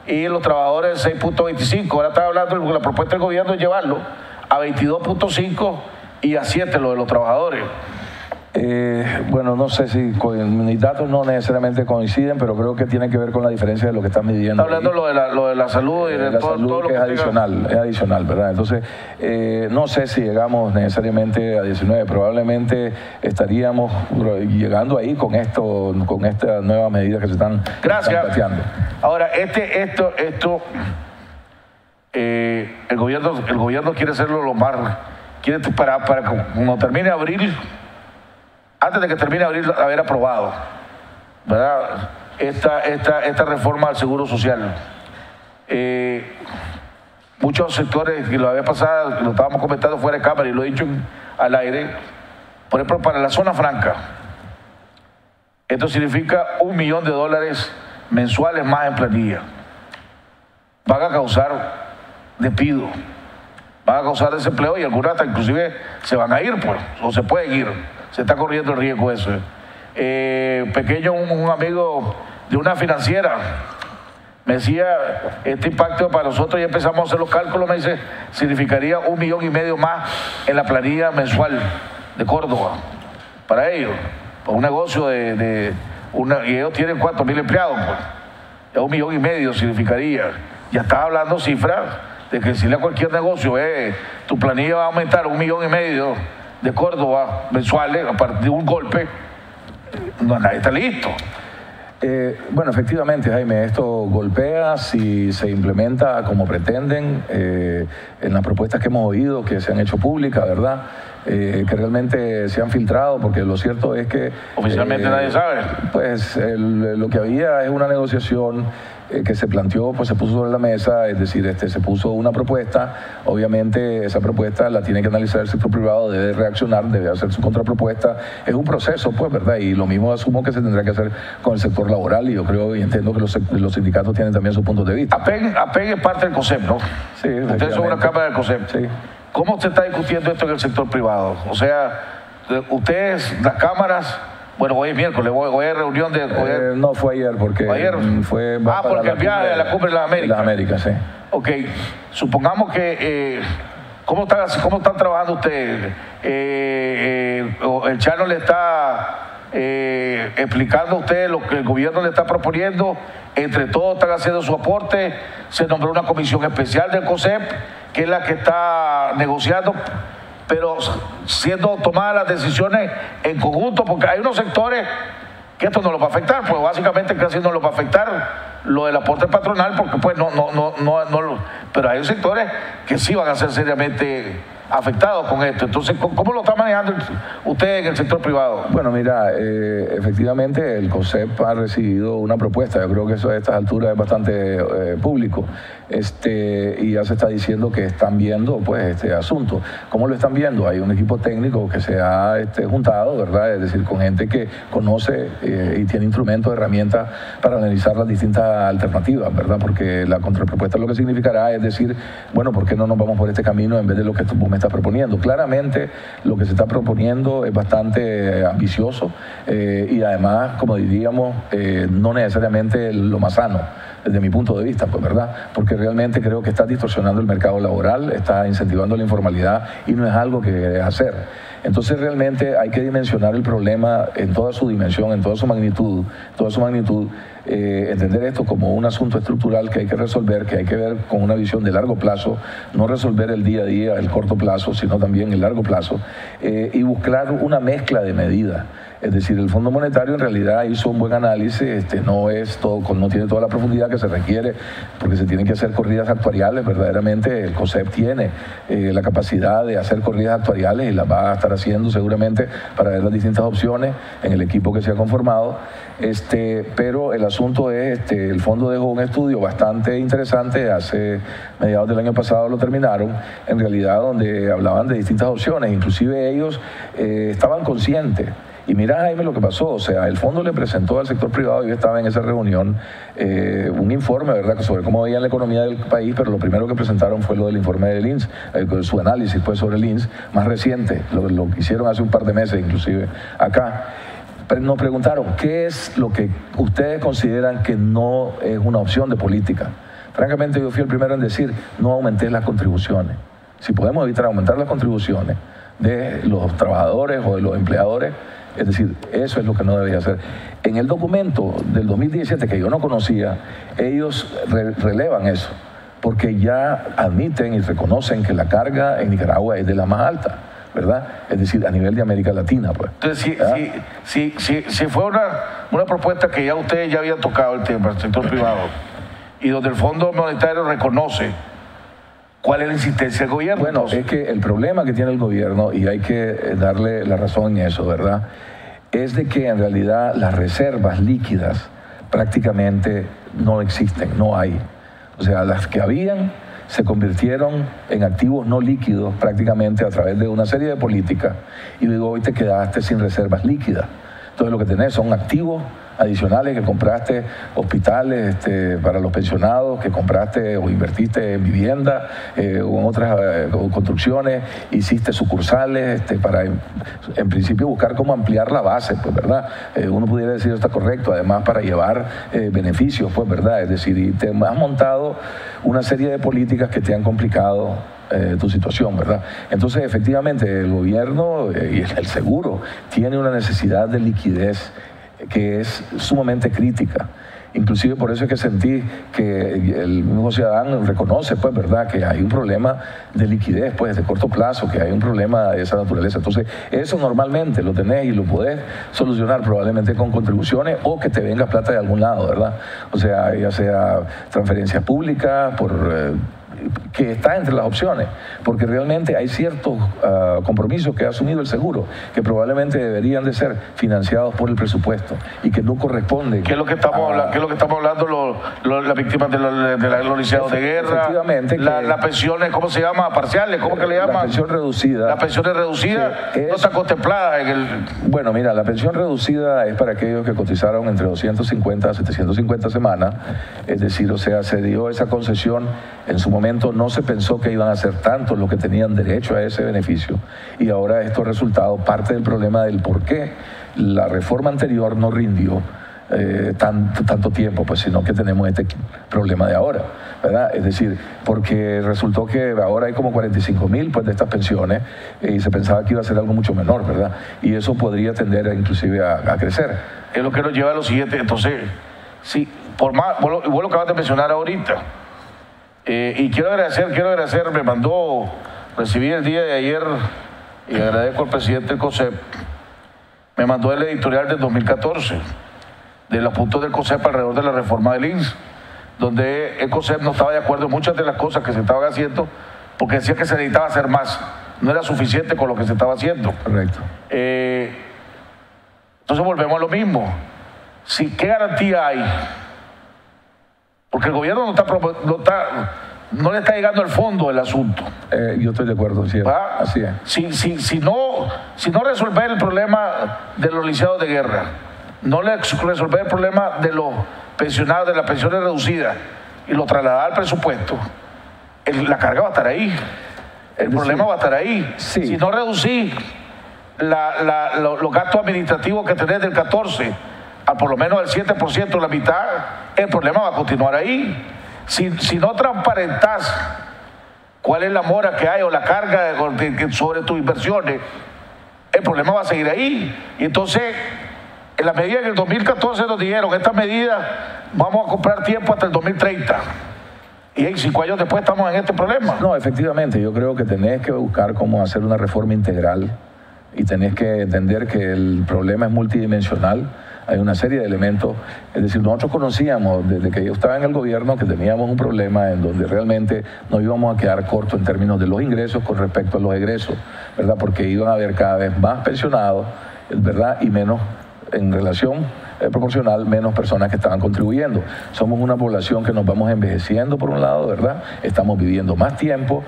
y los trabajadores 6.25%, ahora está hablando, la propuesta del gobierno es llevarlo a 22.5% y a 7% lo de los trabajadores. Bueno, no sé si mis datos no necesariamente coinciden, pero creo que tiene que ver con la diferencia de lo que están midiendo. Está hablando lo de la salud y de todo lo que es adicional, ¿verdad? Entonces, no sé si llegamos necesariamente a 19, probablemente estaríamos llegando ahí con estas nuevas medidas que se están planteando. Ahora, el gobierno quiere hacerlo para cuando termine abril. Antes de que termine abril, haber aprobado, ¿verdad? Esta reforma al Seguro Social. Muchos sectores, y la vez pasada lo estábamos comentando fuera de cámara y lo he dicho al aire, por ejemplo, para la zona franca, esto significa $1 millón mensuales más en planilla. Van a causar despido, van a causar desempleo y algunas hasta inclusive se van a ir, pues, o se pueden ir. Se está corriendo el riesgo eso. Pequeño, un amigo de una financiera me decía, este impacto para nosotros, y empezamos a hacer los cálculos, me dice, significaría $1,5 millones más en la planilla mensual de Córdoba, para ellos, para un negocio y ellos tienen ¿cuántos mil empleados? Pues, ya $1,5 millones significaría. Ya estás hablando cifras de que si a cualquier negocio, tu planilla va a aumentar $1,5 millones de Córdoba mensuales a partir de un golpe, nadie está listo. Bueno, efectivamente, Jaime, esto golpea si se implementa como pretenden en las propuestas que hemos oído, que se han hecho públicas, ¿verdad? Que realmente se han filtrado, porque lo cierto es que... Oficialmente nadie sabe. Pues lo que había es una negociación que se planteó, pues se puso sobre la mesa, es decir, se puso una propuesta, obviamente esa propuesta la tiene que analizar el sector privado, debe reaccionar, debe hacer su contrapropuesta, es un proceso, pues, ¿verdad? Y lo mismo asumo que se tendrá que hacer con el sector laboral, y yo creo y entiendo que los sindicatos tienen también sus puntos de vista. APEN es parte del COSEP, ¿no? Sí, ustedes son una cámara del COSEP. Sí. ¿Cómo se está discutiendo esto en el sector privado? O sea, ustedes, las cámaras, Bueno, hoy es miércoles, hoy es reunión de... no fue ayer porque fue... porque el viaje de la cumbre de las Américas. De las Américas, sí. Ok, supongamos que... ¿Cómo están trabajando ustedes? El Chano le está explicando a ustedes lo que el gobierno le está proponiendo. Entre todos están haciendo su aporte. Se nombró una comisión especial del COSEP, que es la que está negociando, pero siendo tomadas las decisiones en conjunto, porque hay unos sectores que esto no los va a afectar, pues básicamente casi no los va a afectar lo del aporte patronal, porque pues no, pero hay sectores que sí van a ser seriamente afectados con esto. Entonces, ¿cómo lo está manejando usted en el sector privado? Bueno, mira, efectivamente el COSEP ha recibido una propuesta. Yo creo que eso a estas alturas es bastante público. Y ya se está diciendo que están viendo pues este asunto. ¿Cómo lo están viendo? Hay un equipo técnico que se ha juntado, ¿verdad? Es decir, con gente que conoce y tiene instrumentos, herramientas para analizar las distintas alternativas, ¿verdad? Porque la contrapropuesta lo que significará es decir, bueno, ¿por qué no nos vamos por este camino en vez de lo que tú me estás proponiendo? Claramente lo que se está proponiendo es bastante ambicioso y además, como diríamos, no necesariamente lo más sano desde mi punto de vista, pues, ¿verdad? Porque realmente creo que está distorsionando el mercado laboral, está incentivando la informalidad y no es algo que debes hacer. Entonces realmente hay que dimensionar el problema en toda su dimensión, en toda su magnitud, entender esto como un asunto estructural que hay que resolver, que hay que ver con una visión de largo plazo, no resolver el día a día, el corto plazo, sino también el largo plazo, y buscar una mezcla de medidas. Es decir, el Fondo Monetario en realidad hizo un buen análisis, no tiene toda la profundidad que se requiere, porque se tienen que hacer corridas actuariales. Verdaderamente el COSEP tiene la capacidad de hacer corridas actuariales y las va a estar haciendo seguramente para ver las distintas opciones en el equipo que se ha conformado. Pero el asunto es, el fondo dejó un estudio bastante interesante, hace mediados del año pasado lo terminaron, en realidad donde hablaban de distintas opciones, inclusive ellos estaban conscientes. Y mira, Jaime, lo que pasó, o sea, el fondo le presentó al sector privado, yo estaba en esa reunión, un informe, ¿verdad?, sobre cómo veían la economía del país, pero lo primero que presentaron fue lo del informe del INS, su análisis pues sobre el INS, más reciente, lo que hicieron hace un par de meses inclusive acá. Nos preguntaron, ¿qué es lo que ustedes consideran que no es una opción de política? Francamente, yo fui el primero en decir, no aumentes las contribuciones. Si podemos evitar aumentar las contribuciones de los trabajadores o de los empleadores, es decir, eso es lo que no debería hacer. En el documento del 2017, que yo no conocía, ellos relevan eso, porque ya admiten y reconocen que la carga en Nicaragua es de la más alta, ¿verdad? Es decir, a nivel de América Latina, pues. Entonces, si fue una propuesta que ya ustedes ya habían tocado el tema, el sector privado, y donde el Fondo Monetario reconoce, ¿cuál es la insistencia del gobierno? Bueno, es que el problema que tiene el gobierno, y hay que darle la razón en eso, ¿verdad?, es de que en realidad las reservas líquidas prácticamente no existen, no hay. O sea, las que habían se convirtieron en activos no líquidos prácticamente a través de una serie de políticas, y luego hoy te quedaste sin reservas líquidas. Entonces lo que tenés son activos adicionales que compraste, hospitales para los pensionados, que compraste o invertiste en vivienda o en otras construcciones, hiciste sucursales para en principio buscar cómo ampliar la base, pues, ¿verdad? Uno pudiera decir está correcto, además para llevar beneficios, pues, ¿verdad? Es decir, y te has montado una serie de políticas que te han complicado tu situación, ¿verdad? Entonces, efectivamente, el gobierno y el seguro tiene una necesidad de liquidez que es sumamente crítica. Inclusive por eso es que sentí que el mismo ciudadano reconoce, pues, ¿verdad?, que hay un problema de liquidez, pues, de corto plazo, que hay un problema de esa naturaleza. Entonces, eso normalmente lo tenés y lo podés solucionar probablemente con contribuciones o que te venga plata de algún lado, ¿verdad? O sea, ya sea transferencias públicas, que está entre las opciones, porque realmente hay ciertos compromisos que ha asumido el seguro que probablemente deberían de ser financiados por el presupuesto y que no corresponden. ¿Qué es lo que estamos hablando? Las víctimas de los liceados de guerra, efectivamente, las pensiones, ¿cómo se llama? Parciales, ¿cómo que le llaman? La pensión reducida. Las pensiones reducidas no están contempladas en el... Bueno, mira, la pensión reducida es para aquellos que cotizaron entre 250 a 750 semanas, es decir, o sea, se dio esa concesión en su momento momento no se pensó que iban a ser tantos los que tenían derecho a ese beneficio, y ahora estos resultados, parte del problema del por qué la reforma anterior no rindió tanto tiempo, pues, sino que tenemos este problema de ahora, ¿verdad? Es decir, porque resultó que ahora hay como 45.000 pues, de estas pensiones, y se pensaba que iba a ser algo mucho menor, ¿verdad? Y eso podría tender inclusive a crecer. Es lo que nos lleva a lo siguiente. Entonces, sí, por más, vos lo acabas de mencionar ahorita, y quiero agradecer, recibí el día de ayer, y agradezco al presidente del COSEP, me mandó el editorial del 2014, de los puntos del COSEP alrededor de la reforma del INSS, donde el COSEP no estaba de acuerdo en muchas de las cosas que se estaban haciendo, porque decía que se necesitaba hacer más, no era suficiente con lo que se estaba haciendo. Correcto. Entonces volvemos a lo mismo. ¿Qué garantía hay? Porque el gobierno no le está llegando al fondo del asunto. Yo estoy de acuerdo, sí, así es. Si no resolver el problema de los licenciados de guerra, no resolver el problema de los pensionados, de las pensiones reducidas, y lo trasladar al presupuesto, la carga va a estar ahí. El problema va a estar ahí. Sí. Si no reducir los gastos administrativos que tenés del 14 a por lo menos del 7%, la mitad, el problema va a continuar ahí. Si no transparentás cuál es la mora que hay o la carga sobre tus inversiones, el problema va a seguir ahí. Y entonces, en la medida que en el 2014 nos dijeron, esta medida vamos a comprar tiempo hasta el 2030. Y 5 años después estamos en este problema. No, efectivamente, yo creo que tenés que buscar cómo hacer una reforma integral, y tenés que entender que el problema es multidimensional. Hay una serie de elementos, es decir, nosotros conocíamos desde que yo estaba en el gobierno que teníamos un problema en donde realmente nos íbamos a quedar cortos en términos de los ingresos con respecto a los egresos, ¿verdad? Porque iban a haber cada vez más pensionados, ¿verdad? Y menos, en relación proporcional, menos personas que estaban contribuyendo. Somos una población que nos vamos envejeciendo por un lado, ¿verdad? Estamos viviendo más tiempo,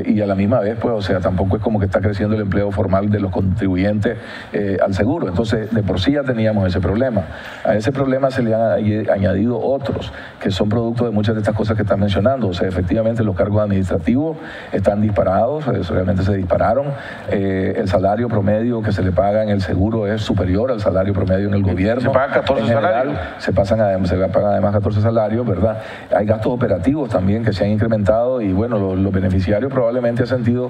y a la misma vez, pues, o sea, tampoco es como que está creciendo el empleo formal de los contribuyentes al seguro. Entonces, de por sí ya teníamos ese problema. A ese problema se le han añadido otros, que son producto de muchas de estas cosas que están mencionando. O sea, efectivamente los cargos administrativos están disparados, realmente se dispararon. El salario promedio que se le paga en el seguro es superior al salario promedio en el gobierno. 14 salarios. Se pagan además 14 salarios, ¿verdad? Hay gastos operativos también que se han incrementado, y bueno, los beneficiarios probablemente han sentido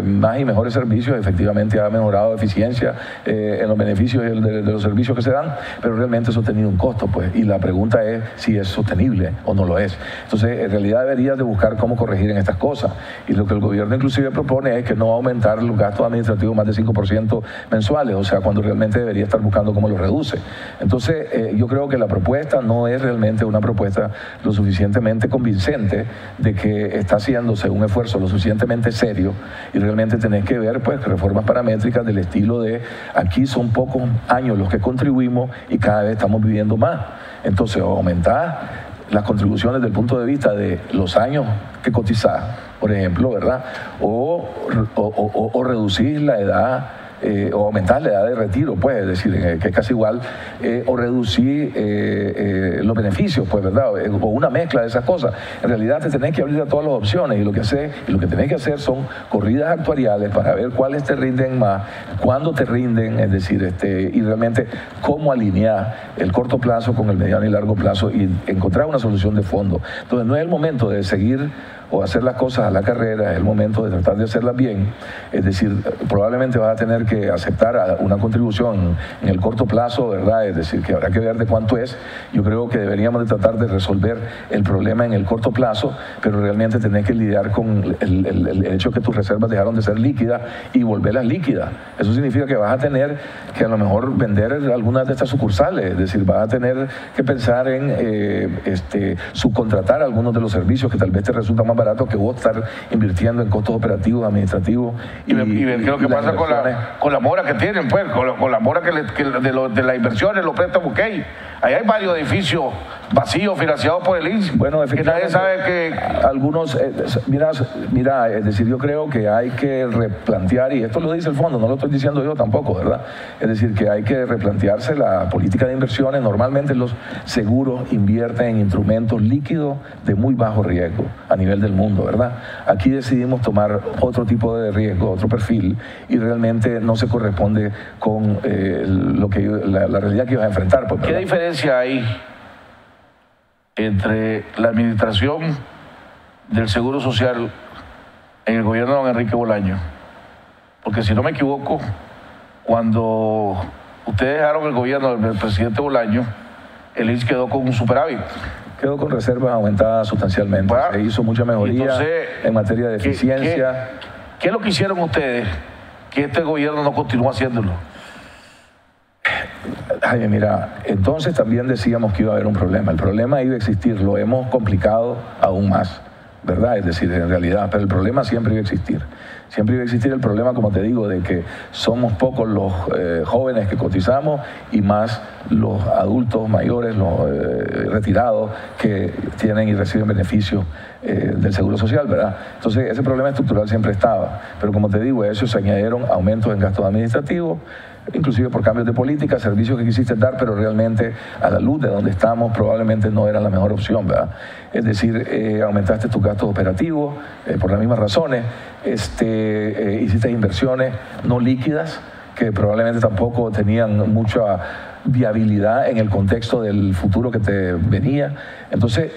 más y mejores servicios. Efectivamente ha mejorado eficiencia en los beneficios de los servicios que se dan, pero realmente eso ha tenido un costo, pues, y la pregunta es si es sostenible o no lo es. Entonces, en realidad deberías de buscar cómo corregir en estas cosas, y lo que el gobierno inclusive propone es que no aumentar los gastos administrativos más de 5% mensuales, o sea, cuando realmente debería estar buscando cómo lo reduce. Entonces, yo creo que la propuesta no es realmente una propuesta lo suficientemente convincente de que está haciéndose un esfuerzo lo suficientemente serio, y realmente tenés que ver, pues, reformas paramétricas del estilo de aquí son pocos años los que contribuimos y cada vez estamos viviendo más. Entonces, o aumentás las contribuciones desde el punto de vista de los años que cotizás, por ejemplo, ¿verdad? O reducís la edad, o aumentar la edad de retiro, pues, es decir, que es casi igual, o reducir los beneficios, pues, ¿verdad? O una mezcla de esas cosas. En realidad te tenés que abrir a todas las opciones, y lo que tenés que hacer son corridas actuariales para ver cuáles te rinden más, cuándo te rinden, es decir, y realmente cómo alinear el corto plazo con el mediano y largo plazo y encontrar una solución de fondo. Entonces, no es el momento de seguir o hacer las cosas a la carrera, es el momento de tratar de hacerlas bien. Es decir, probablemente vas a tener que aceptar una contribución en el corto plazo, ¿verdad? Es decir, que habrá que ver de cuánto es. Yo creo que deberíamos de tratar de resolver el problema en el corto plazo, pero realmente tenés que lidiar con el hecho que tus reservas dejaron de ser líquidas y volverlas líquidas. Eso significa que vas a tener que a lo mejor vender algunas de estas sucursales, es decir, vas a tener que pensar en subcontratar algunos de los servicios que tal vez te resultan más barato que vos estar invirtiendo en costos operativos, administrativos. Y ver qué es lo que pasa con la mora que tienen, pues, con la mora de las inversiones, los préstamos que hay. Ahí hay varios edificios vacíos financiados por el INSS. Bueno, que nadie sabe que... Algunos, mira, es decir, yo creo que hay que replantear, y esto lo dice el fondo, no lo estoy diciendo yo tampoco, ¿verdad? Es decir, que hay que replantearse la política de inversiones. Normalmente los seguros invierten en instrumentos líquidos de muy bajo riesgo a nivel del mundo, ¿verdad? Aquí decidimos tomar otro tipo de riesgo, otro perfil, y realmente no se corresponde con la realidad que ibas a enfrentar. Pues, ¿qué diferencia hay entre la administración del Seguro Social en el gobierno de don Enrique Bolaño? Porque si no me equivoco, cuando ustedes dejaron el gobierno del presidente Bolaño, el INSS quedó con un superávit. Quedó con reservas aumentadas sustancialmente. Se hizo mucha mejoría. Entonces, en materia de eficiencia. ¿Qué es lo que hicieron ustedes que este gobierno no continúa haciéndolo? Jaime, mira, entonces también decíamos que iba a haber un problema. El problema iba a existir, lo hemos complicado aún más, ¿verdad? Es decir, en realidad, pero el problema siempre iba a existir. Siempre iba a existir el problema, como te digo, de que somos pocos los jóvenes que cotizamos y más los adultos mayores, los retirados que tienen y reciben beneficios del Seguro Social, ¿verdad? Entonces, ese problema estructural siempre estaba. Pero como te digo, a eso se añadieron aumentos en gastos administrativos, inclusive por cambios de política, servicios que quisiste dar, pero realmente a la luz de donde estamos probablemente no era la mejor opción, ¿verdad? Es decir, aumentaste tus gastos operativos por las mismas razones, hiciste inversiones no líquidas que probablemente tampoco tenían mucha viabilidad en el contexto del futuro que te venía. Entonces,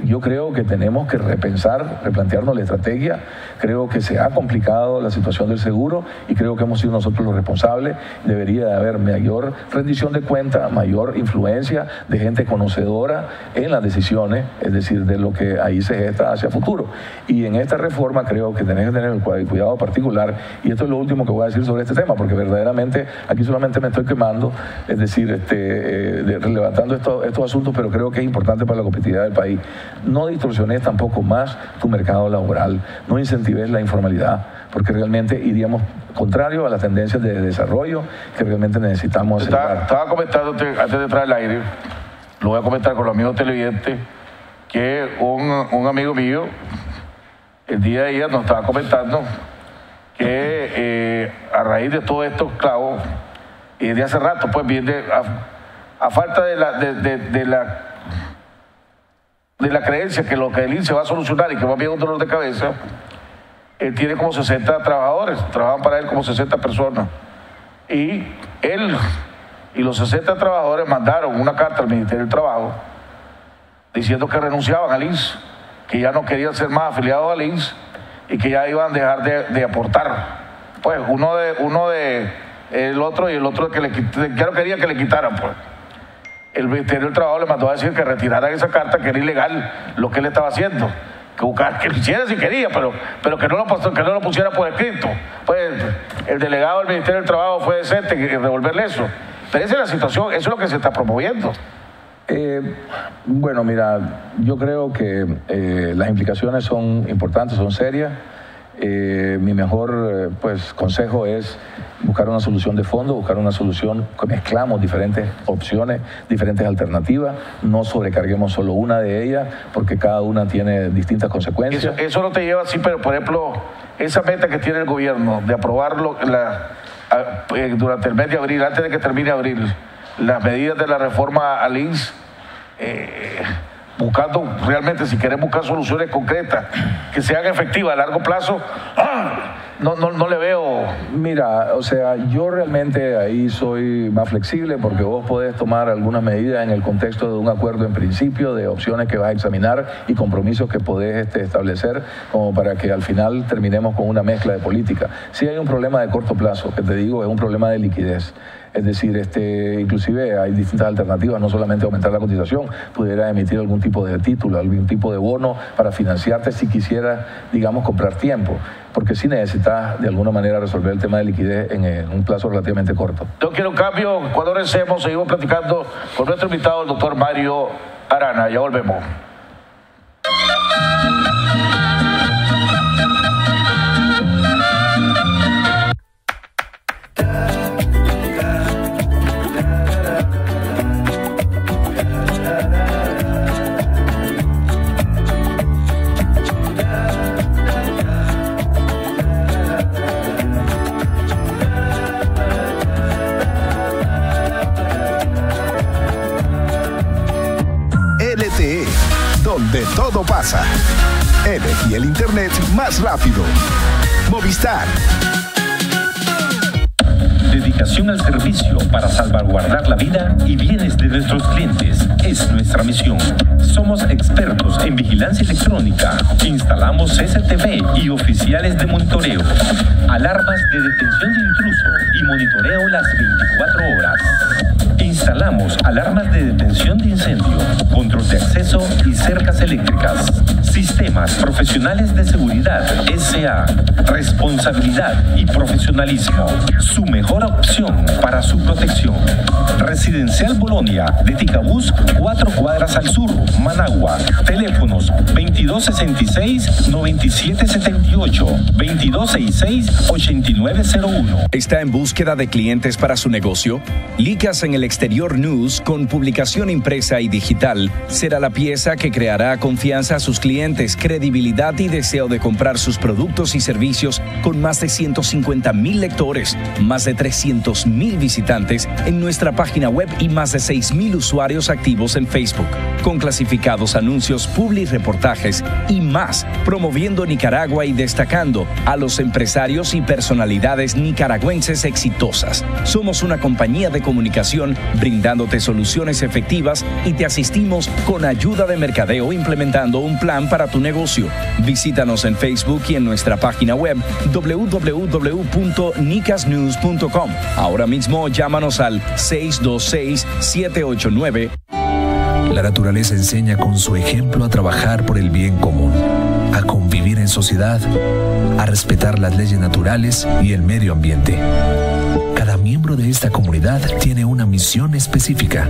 yo creo que tenemos que replantearnos la estrategia. Creo que se ha complicado la situación del seguro y creo que hemos sido nosotros los responsables. Debería de haber mayor rendición de cuentas, mayor influencia de gente conocedora en las decisiones, es decir, de lo que ahí se gesta hacia futuro. Y en esta reforma creo que tenés que tener el cuidado particular, y esto es lo último que voy a decir sobre este tema, porque verdaderamente aquí solamente me estoy quemando, es decir, levantando estos asuntos, pero creo que es importante para la competitividad del país. No distorsiones tampoco más tu mercado laboral, no incentives la informalidad, porque realmente iríamos contrario a las tendencias de desarrollo que realmente necesitamos acelerar. Estaba comentando antes de entrar al aire, lo voy a comentar con los amigos televidentes, que un amigo mío el día de ayer nos estaba comentando que a raíz de todos estos clavos, y de hace rato, pues viene a falta de la creencia que lo que el INSS va a solucionar y que va a bien un dolor de cabeza, él tiene como 60 trabajadores, trabajan para él como 60 personas. Y él y los 60 trabajadores mandaron una carta al Ministerio del Trabajo diciendo que renunciaban al INSS, que ya no querían ser más afiliados al INSS y que ya iban a dejar de aportar. Pues el otro que ya no quería que le quitaran, pues. El Ministerio del Trabajo le mandó a decir que retiraran esa carta, que era ilegal lo que él estaba haciendo, que lo hiciera si quería, pero que no lo pusiera por escrito. Pues el delegado del Ministerio del Trabajo fue decente en revolverle eso. Pero esa es la situación, eso es lo que se está promoviendo. Bueno, mira, yo creo que las implicaciones son importantes, son serias. Mi mejor consejo es buscar una solución de fondo, buscar una solución que mezclamos diferentes opciones, diferentes alternativas, no sobrecarguemos solo una de ellas porque cada una tiene distintas consecuencias. Eso no te lleva así, pero por ejemplo, esa meta que tiene el gobierno de aprobarlo durante el mes de abril, antes de que termine abril, las medidas de la reforma al INSS, buscando realmente, si queremos buscar soluciones concretas que sean efectivas a largo plazo, no le veo. Mira, o sea, yo realmente ahí soy más flexible porque vos podés tomar algunas medidas en el contexto de un acuerdo en principio, de opciones que vas a examinar y compromisos que podés establecer como para que al final terminemos con una mezcla de política. Si hay un problema de corto plazo, que te digo, es un problema de liquidez. Es decir, inclusive hay distintas alternativas, no solamente aumentar la cotización, pudieras emitir algún tipo de título, algún tipo de bono para financiarte si quisieras, digamos, comprar tiempo, porque sí necesitas de alguna manera resolver el tema de liquidez en un plazo relativamente corto. Yo quiero un cambio, cuando regresemos seguimos platicando con nuestro invitado, el doctor Mario Arana. Ya volvemos. todo pasa. Elegí el internet más rápido. Movistar. Dedicación al servicio para salvaguardar la vida y bienes de nuestros clientes es nuestra misión. Somos expertos en vigilancia electrónica. Instalamos CCTV y oficiales de monitoreo, alarmas de detención de intruso y monitoreo las 24 horas. Instalamos alarmas de detención de incendio, control de acceso y cercas eléctricas. Sistemas profesionales de seguridad SA. Responsabilidad y profesionalismo. Su mejor opción para su protección. Residencial Bolonia de Ticabús, 4 cuadras al sur, Managua. Teléfonos 2266-9778, 2266-8901. ¿Está en búsqueda de clientes para su negocio? Licas en el Exterior News, con publicación impresa y digital, será la pieza que creará confianza a sus clientes, credibilidad y deseo de comprar sus productos y servicios, con más de 150,000 lectores, más de 300,000 visitantes en nuestra página web y más de 6,000 usuarios activos en Facebook, con clasificados anuncios, publireportajes y más, promoviendo Nicaragua y destacando a los empresarios y personalidades nicaragüenses exitosas. Somos una compañía de comunicación brindándote soluciones efectivas y te asistimos con ayuda de mercadeo implementando un plan para tu negocio. Visítanos en Facebook y en nuestra página web www.nicasnews.com. Ahora mismo llámanos al 626-789. La naturaleza enseña con su ejemplo a trabajar por el bien común, a convivir en sociedad, a respetar las leyes naturales y el medio ambiente. Cada miembro de esta comunidad tiene una misión específica: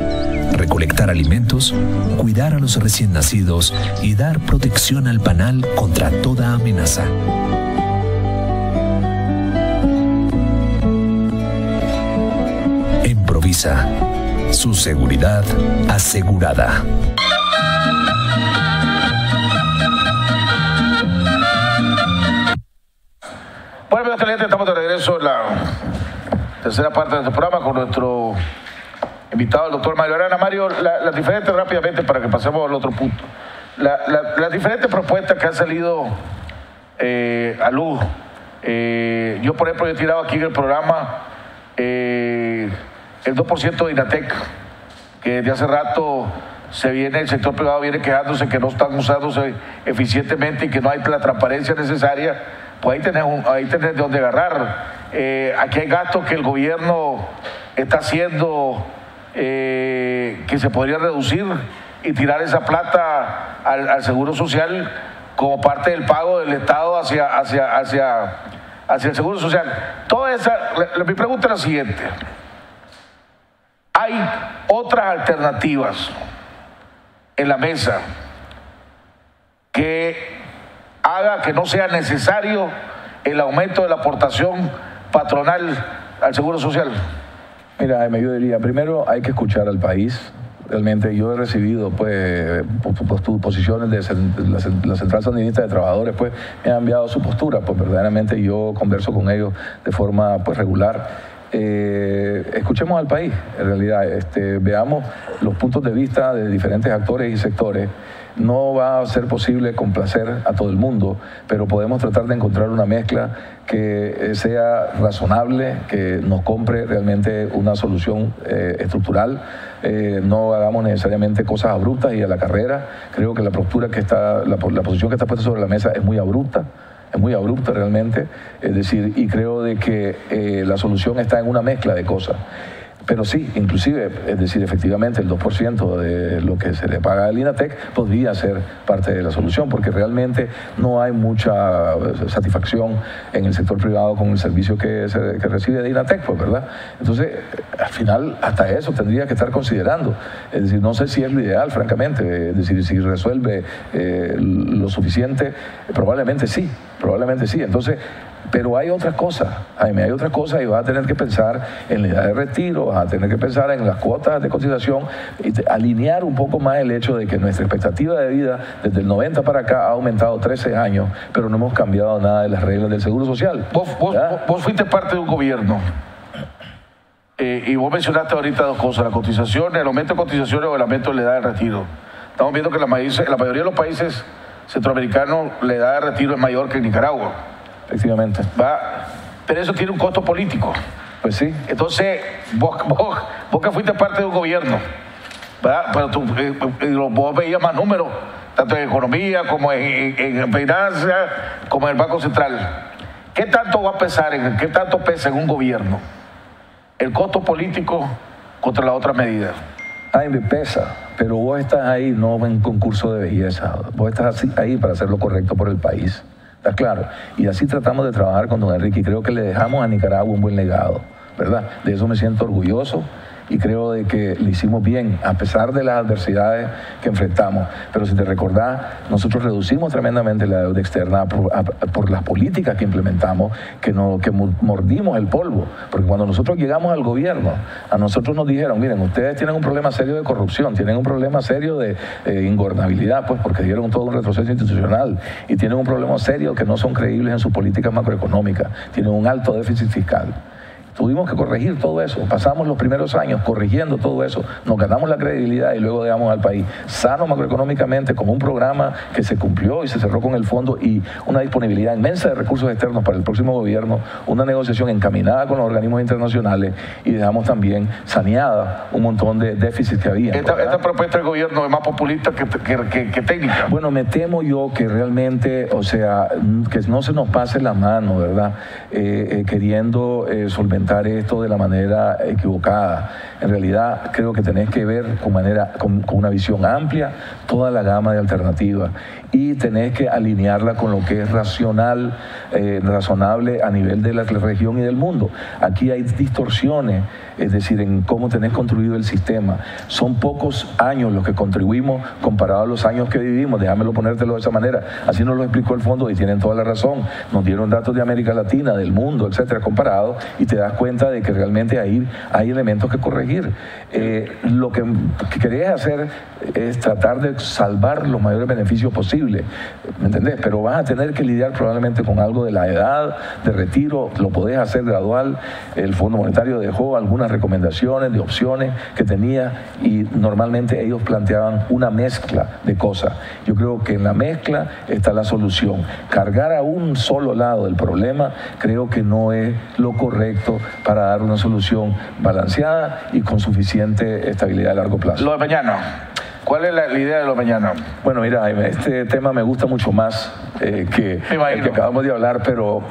recolectar alimentos, cuidar a los recién nacidos y dar protección al panal contra toda amenaza. Improvisa. Su seguridad asegurada. Bueno, amigos televidentes, estamos de regreso en la tercera parte de nuestro programa con nuestro invitado, el doctor Mario Arana. Mario, las diferentes, rápidamente para que pasemos al otro punto, las diferentes propuestas que han salido a luz. Yo, por ejemplo, he tirado aquí en el programa el 2% de INATEC, que desde hace rato el sector privado viene quejándose que no están usándose eficientemente y que no hay la transparencia necesaria. Pues ahí tenés de dónde agarrar. Aquí hay gastos que el gobierno está haciendo que se podría reducir y tirar esa plata al Seguro Social como parte del pago del Estado hacia el Seguro Social. Mi pregunta es la siguiente: ¿hay otras alternativas en la mesa que haga que no sea necesario el aumento de la aportación patronal al Seguro Social? Mira, Jaime, yo diría, primero hay que escuchar al país. Realmente yo he recibido posiciones de la Central Sandinista de Trabajadores, pues me han enviado su postura, pues verdaderamente yo converso con ellos de forma regular. Escuchemos al país, en realidad, veamos los puntos de vista de diferentes actores y sectores. No va a ser posible complacer a todo el mundo, pero podemos tratar de encontrar una mezcla que sea razonable, que nos compre realmente una solución estructural. No hagamos necesariamente cosas abruptas y a la carrera. Creo que la postura que está, la posición que está puesta sobre la mesa es muy abrupta realmente, es decir, y creo de que la solución está en una mezcla de cosas. Pero sí, inclusive, es decir, efectivamente el 2% de lo que se le paga al INATEC podría ser parte de la solución, porque realmente no hay mucha satisfacción en el sector privado con el servicio que recibe de INATEC, pues, ¿verdad? Entonces, al final, hasta eso tendría que estar considerando. Es decir, no sé si es lo ideal, francamente. Es decir, si resuelve lo suficiente, probablemente sí. Entonces, pero hay otras cosas, Jaime, hay otras cosas, y vas a tener que pensar en la edad de retiro, vas a tener que pensar en las cuotas de cotización y alinear un poco más el hecho de que nuestra expectativa de vida desde el 90 para acá ha aumentado 13 años, pero no hemos cambiado nada de las reglas del Seguro Social. Vos fuiste parte de un gobierno y vos mencionaste ahorita dos cosas: la cotización, el aumento de cotizaciones o el aumento de la edad de retiro. Estamos viendo que la mayoría de los países centroamericanos la edad de retiro es mayor que en Nicaragua. Efectivamente. Pero eso tiene un costo político. Pues sí. Entonces, vos que fuiste parte de un gobierno, ¿verdad? Pero vos veías más números, tanto en economía como en finanzas, como en el Banco Central. ¿Qué tanto va a pesar, qué tanto pesa en un gobierno el costo político contra la otra medida? Ay, me pesa, pero vos estás ahí no en concurso de belleza, vos estás ahí para hacer lo correcto por el país, ¿está claro? Y así tratamos de trabajar con don Enrique y creo que le dejamos a Nicaragua un buen legado, ¿verdad? De eso me siento orgulloso y creo de que lo hicimos bien, a pesar de las adversidades que enfrentamos. Pero si te recordás, nosotros reducimos tremendamente la deuda externa por las políticas que implementamos, que mordimos el polvo. Porque cuando nosotros llegamos al gobierno, a nosotros nos dijeron, miren, ustedes tienen un problema serio de corrupción, tienen un problema serio de ingobernabilidad, pues porque dieron todo un retroceso institucional, y tienen un problema serio que no son creíbles en sus políticas macroeconómicas, tienen un alto déficit fiscal. Tuvimos que corregir todo eso, pasamos los primeros años corrigiendo todo eso, nos ganamos la credibilidad y luego dejamos al país sano macroeconómicamente, con un programa que se cumplió y se cerró con el fondo y una disponibilidad inmensa de recursos externos para el próximo gobierno, una negociación encaminada con los organismos internacionales y dejamos también saneada un montón de déficits que había. ¿Esta propuesta del gobierno es más populista que técnica? Bueno, me temo yo que realmente, o sea, que no se nos pase la mano, ¿verdad? Queriendo solventar esto de la manera equivocada. En realidad creo que tenés que ver con una visión amplia toda la gama de alternativas y tenés que alinearla con lo que es razonable a nivel de la región y del mundo. Aquí hay distorsiones, es decir, en cómo tenés construido el sistema. Son pocos años los que contribuimos comparado a los años que vivimos, déjamelo ponértelo de esa manera. Así nos lo explicó el fondo y tienen toda la razón. Nos dieron datos de América Latina, del mundo, etcétera, comparados, y te das cuenta de que realmente ahí hay elementos que corregir. Lo que querés hacer es tratar de salvar los mayores beneficios posibles, ¿me entendés? Pero vas a tener que lidiar probablemente con algo de la edad de retiro, lo podés hacer gradual. El Fondo Monetario dejó algunas recomendaciones de opciones que tenía y normalmente ellos planteaban una mezcla de cosas. Yo creo que en la mezcla está la solución. Cargar a un solo lado del problema creo que no es lo correcto para dar una solución balanceada y con suficiente estabilidad a largo plazo. Lo de mañana. ¿Cuál es la idea de lo mañana? Bueno, mira, este tema me gusta mucho más que el que acabamos de hablar, pero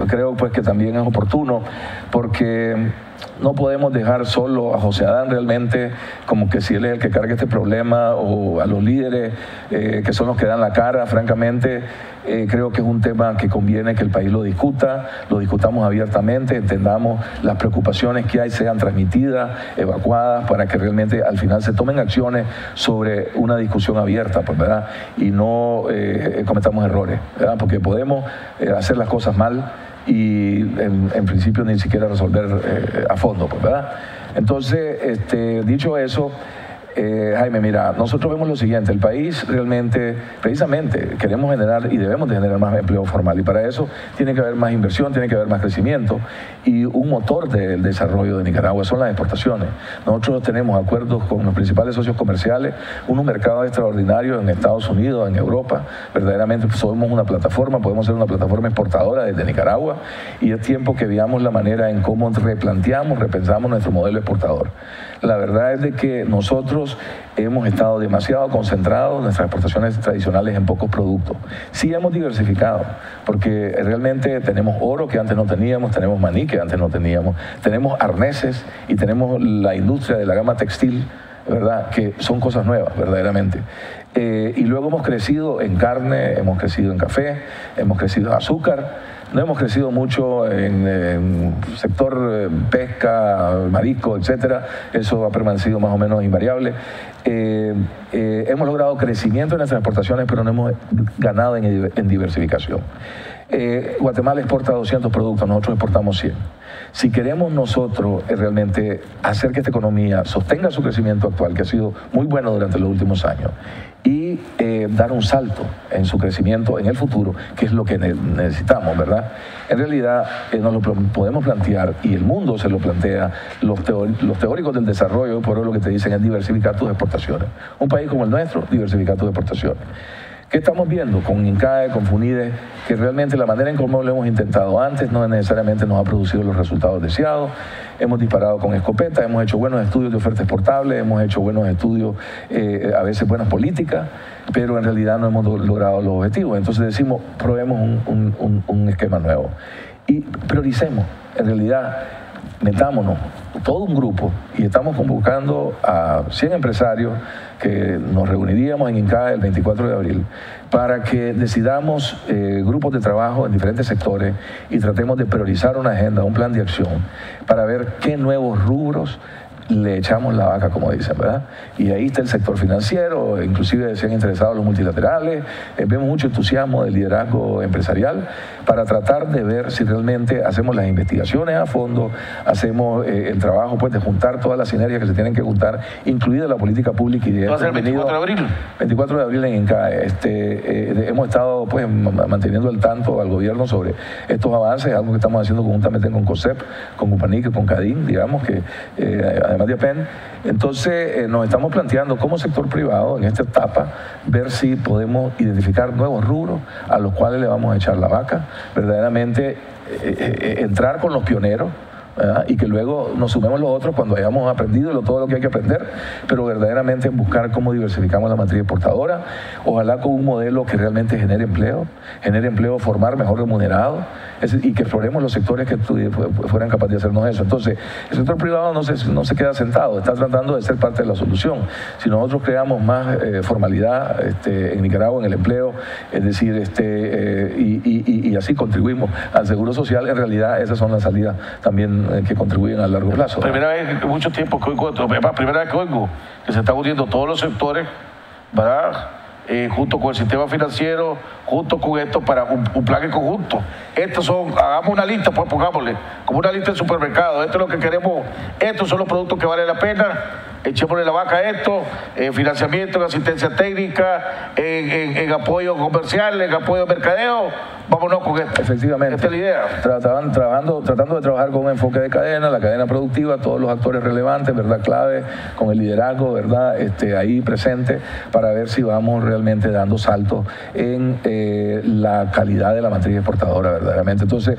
creo pues que también es oportuno porque no podemos dejar solo a José Adán realmente como que si él es el que carga este problema, o a los líderes que son los que dan la cara. Francamente, creo que es un tema que conviene que el país lo discuta, lo discutamos abiertamente, entendamos las preocupaciones que hay, sean transmitidas, evacuadas, para que realmente al final se tomen acciones sobre una discusión abierta, pues, ¿verdad? Y no cometamos errores, ¿verdad? Porque podemos hacer las cosas mal y en principio ni siquiera resolver a fondo, pues, ¿verdad? Entonces, dicho eso, Jaime, mira, nosotros vemos lo siguiente: el país realmente, precisamente, queremos generar y debemos de generar más empleo formal, y para eso tiene que haber más inversión, tiene que haber más crecimiento, y un motor del desarrollo de Nicaragua son las exportaciones. Nosotros tenemos acuerdos con los principales socios comerciales, unos mercados extraordinarios en Estados Unidos, en Europa. Verdaderamente somos una plataforma, podemos ser una plataforma exportadora desde Nicaragua, y es tiempo que veamos la manera en cómo repensamos nuestro modelo exportador. La verdad es de que nosotros hemos estado demasiado concentrados, nuestras exportaciones tradicionales, en pocos productos. Sí hemos diversificado, porque realmente tenemos oro que antes no teníamos, tenemos maní que antes no teníamos, tenemos arneses y tenemos la industria de la gama textil, ¿verdad?, que son cosas nuevas, verdaderamente. Y luego hemos crecido en carne, hemos crecido en café, hemos crecido en azúcar. No hemos crecido mucho en el sector pesca, marisco, etcétera. Eso ha permanecido más o menos invariable. Hemos logrado crecimiento en nuestras exportaciones, pero no hemos ganado en diversificación. Guatemala exporta 200 productos, nosotros exportamos 100. Si queremos nosotros realmente hacer que esta economía sostenga su crecimiento actual, que ha sido muy bueno durante los últimos años, y dar un salto en su crecimiento en el futuro, que es lo que necesitamos, ¿verdad? En realidad nos lo podemos plantear, y el mundo se lo plantea, los teóricos del desarrollo, por lo que te dicen es diversificar tus exportaciones. Un país como el nuestro, diversificar tus exportaciones. ¿Qué estamos viendo con INCAE, con FUNIDE? Que realmente la manera en cómo lo hemos intentado antes no necesariamente nos ha producido los resultados deseados. Hemos disparado con escopeta, hemos hecho buenos estudios de oferta exportable, hemos hecho buenos estudios, a veces buenas políticas, pero en realidad no hemos logrado los objetivos. Entonces decimos, probemos un esquema nuevo y prioricemos. En realidad, metámonos todo un grupo y estamos convocando a 100 empresarios que nos reuniríamos en INCAE el 24 de abril para que decidamos grupos de trabajo en diferentes sectores y tratemos de priorizar una agenda, un plan de acción para ver qué nuevos rubros le echamos la vaca, como dicen, ¿verdad? Y ahí está el sector financiero, inclusive se han interesado los multilaterales, vemos mucho entusiasmo del liderazgo empresarial para tratar de ver si realmente hacemos las investigaciones a fondo, hacemos el trabajo pues de juntar todas las sinergias que se tienen que juntar, incluida la política pública. Y ¿Va a ser el 24 de abril? 24 de abril en INCAE. Hemos estado pues manteniendo al tanto al gobierno sobre estos avances, algo que estamos haciendo conjuntamente con COSEP, con Upanique, con CADIN, digamos, que además de APEN. Entonces nos estamos planteando como sector privado en esta etapa ver si podemos identificar nuevos rubros a los cuales le vamos a echar la vaca, verdaderamente entrar con los pioneros, ¿verdad? Y que luego nos sumemos los otros cuando hayamos aprendido todo lo que hay que aprender, pero verdaderamente buscar cómo diversificamos la matriz exportadora, ojalá con un modelo que realmente genere empleo, formar mejor remunerado, y que exploremos los sectores que fueran capaces de hacernos eso. Entonces, el sector privado no se queda sentado, está tratando de ser parte de la solución. Si nosotros creamos más formalidad en Nicaragua, en el empleo, es decir, y así contribuimos al seguro social, en realidad esas son las salidas también que contribuyen a largo plazo. Primera vez en mucho tiempo que oigo, primera vez que oigo que se están uniendo todos los sectores, ¿verdad? Junto con el sistema financiero, junto con esto para un plan en conjunto. Hagamos una lista, pues pongámosle, como una lista de supermercados. Esto es lo que queremos, estos son los productos que valen la pena, echémosle la vaca a esto, financiamiento, en asistencia técnica, en apoyo comercial, en apoyo de mercadeo, vámonos con esto. Efectivamente. Esta es la idea. Tratando de trabajar con un enfoque de cadena, la cadena productiva, todos los actores relevantes, ¿verdad? Clave, con el liderazgo, ¿verdad? Ahí presente, para ver si vamos realmente dando saltos en la calidad de la matriz exportadora, verdaderamente. Entonces,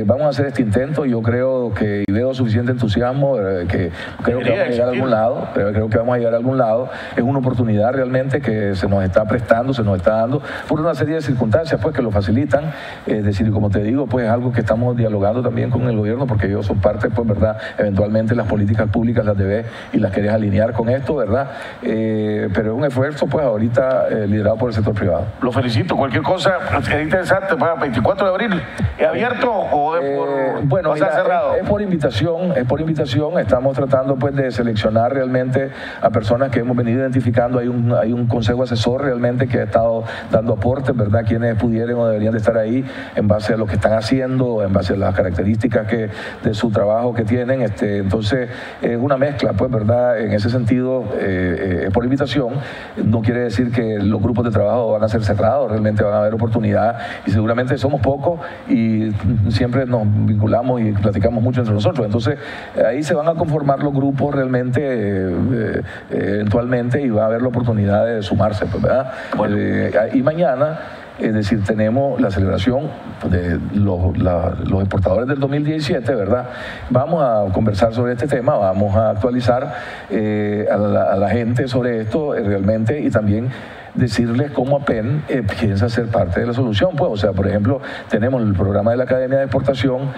vamos a hacer este intento. Yo creo que veo suficiente entusiasmo, que creo que vamos a llegar a algún lado. Pero creo que vamos a llegar a algún lado. Es una oportunidad realmente que se nos está prestando, se nos está dando por una serie de circunstancias pues que lo facilitan. Es decir, como te digo, pues es algo que estamos dialogando también con el gobierno, porque ellos son parte, pues, ¿verdad? Eventualmente las políticas públicas las debes y las querés alinear con esto, ¿verdad? Pero es un esfuerzo, pues, ahorita liderado por el sector privado. Lo felicito. Cualquier cosa es interesante para el 24 de abril. ¿Es abierto o es por, bueno, o sea, cerrado? Es por invitación, Estamos tratando, pues, de seleccionar realmente a personas que hemos venido identificando. Hay un consejo asesor realmente que ha estado dando aportes, ¿verdad? Quienes pudieran o deberían de estar ahí en base a lo que están haciendo, en base a las características de su trabajo que tienen. Entonces, es una mezcla, pues, ¿verdad? En ese sentido, por invitación, no quiere decir que los grupos de trabajo van a ser cerrados, realmente van a haber oportunidad y seguramente somos pocos y siempre nos vinculamos y platicamos mucho entre nosotros. Entonces, ahí se van a conformar los grupos realmente eventualmente y va a haber la oportunidad de sumarse, pues, ¿verdad? Bueno. Y mañana, es decir, tenemos la celebración de los exportadores del 2017, ¿verdad? Vamos a conversar sobre este tema, vamos a actualizar a la gente sobre esto realmente, y también decirles cómo APEN piensa ser parte de la solución. Pues, o sea, por ejemplo, tenemos el programa de la Academia de Exportación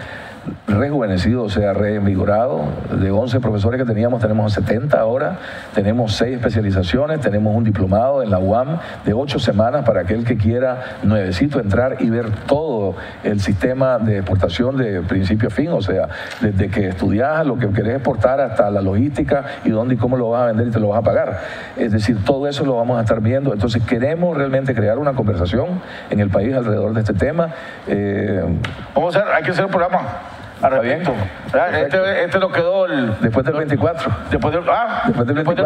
rejuvenecido, o sea, reinvigorado. De 11 profesores que teníamos, tenemos 70 ahora, tenemos 6 especializaciones, tenemos un diplomado en la UAM de 8 semanas para aquel que quiera nuevecito entrar y ver todo el sistema de exportación de principio a fin, o sea, desde que estudias lo que querés exportar hasta la logística y dónde y cómo lo vas a vender y te lo vas a pagar. Es decir, todo eso lo vamos a estar viendo. Entonces, queremos realmente crear una conversación en el país alrededor de este tema. Hay que hacer un programa. al respecto. Este nos quedó después del 24. Después del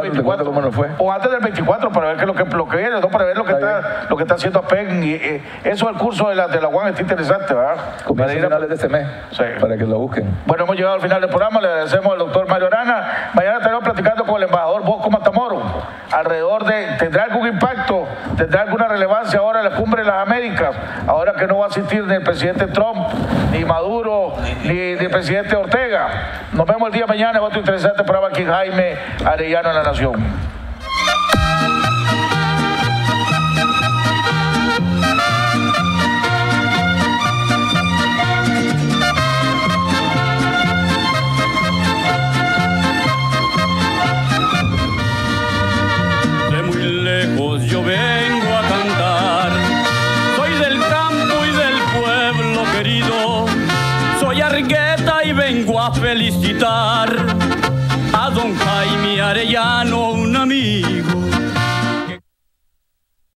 24, ¿cómo nos fue? O antes del 24 para ver qué es lo que viene, ¿no? Para ver lo que está haciendo APEC. Y eso el curso de la UAM está interesante, ¿verdad? Comienza a finales de este mes, sí, para que lo busquen. Bueno, hemos llegado al final del programa. Le agradecemos al doctor Mario Arana. Mañana estaremos platicando con el embajador Bosco Matamoros alrededor de, ¿tendrá algún impacto? ¿Tendrá alguna relevancia ahora en la Cumbre de las Américas? Ahora que no va a asistir ni el presidente Trump, ni Maduro, ni el presidente Ortega. Nos vemos el día de mañana en otro interesante programa aquí en Jaime Arellano en La Nación.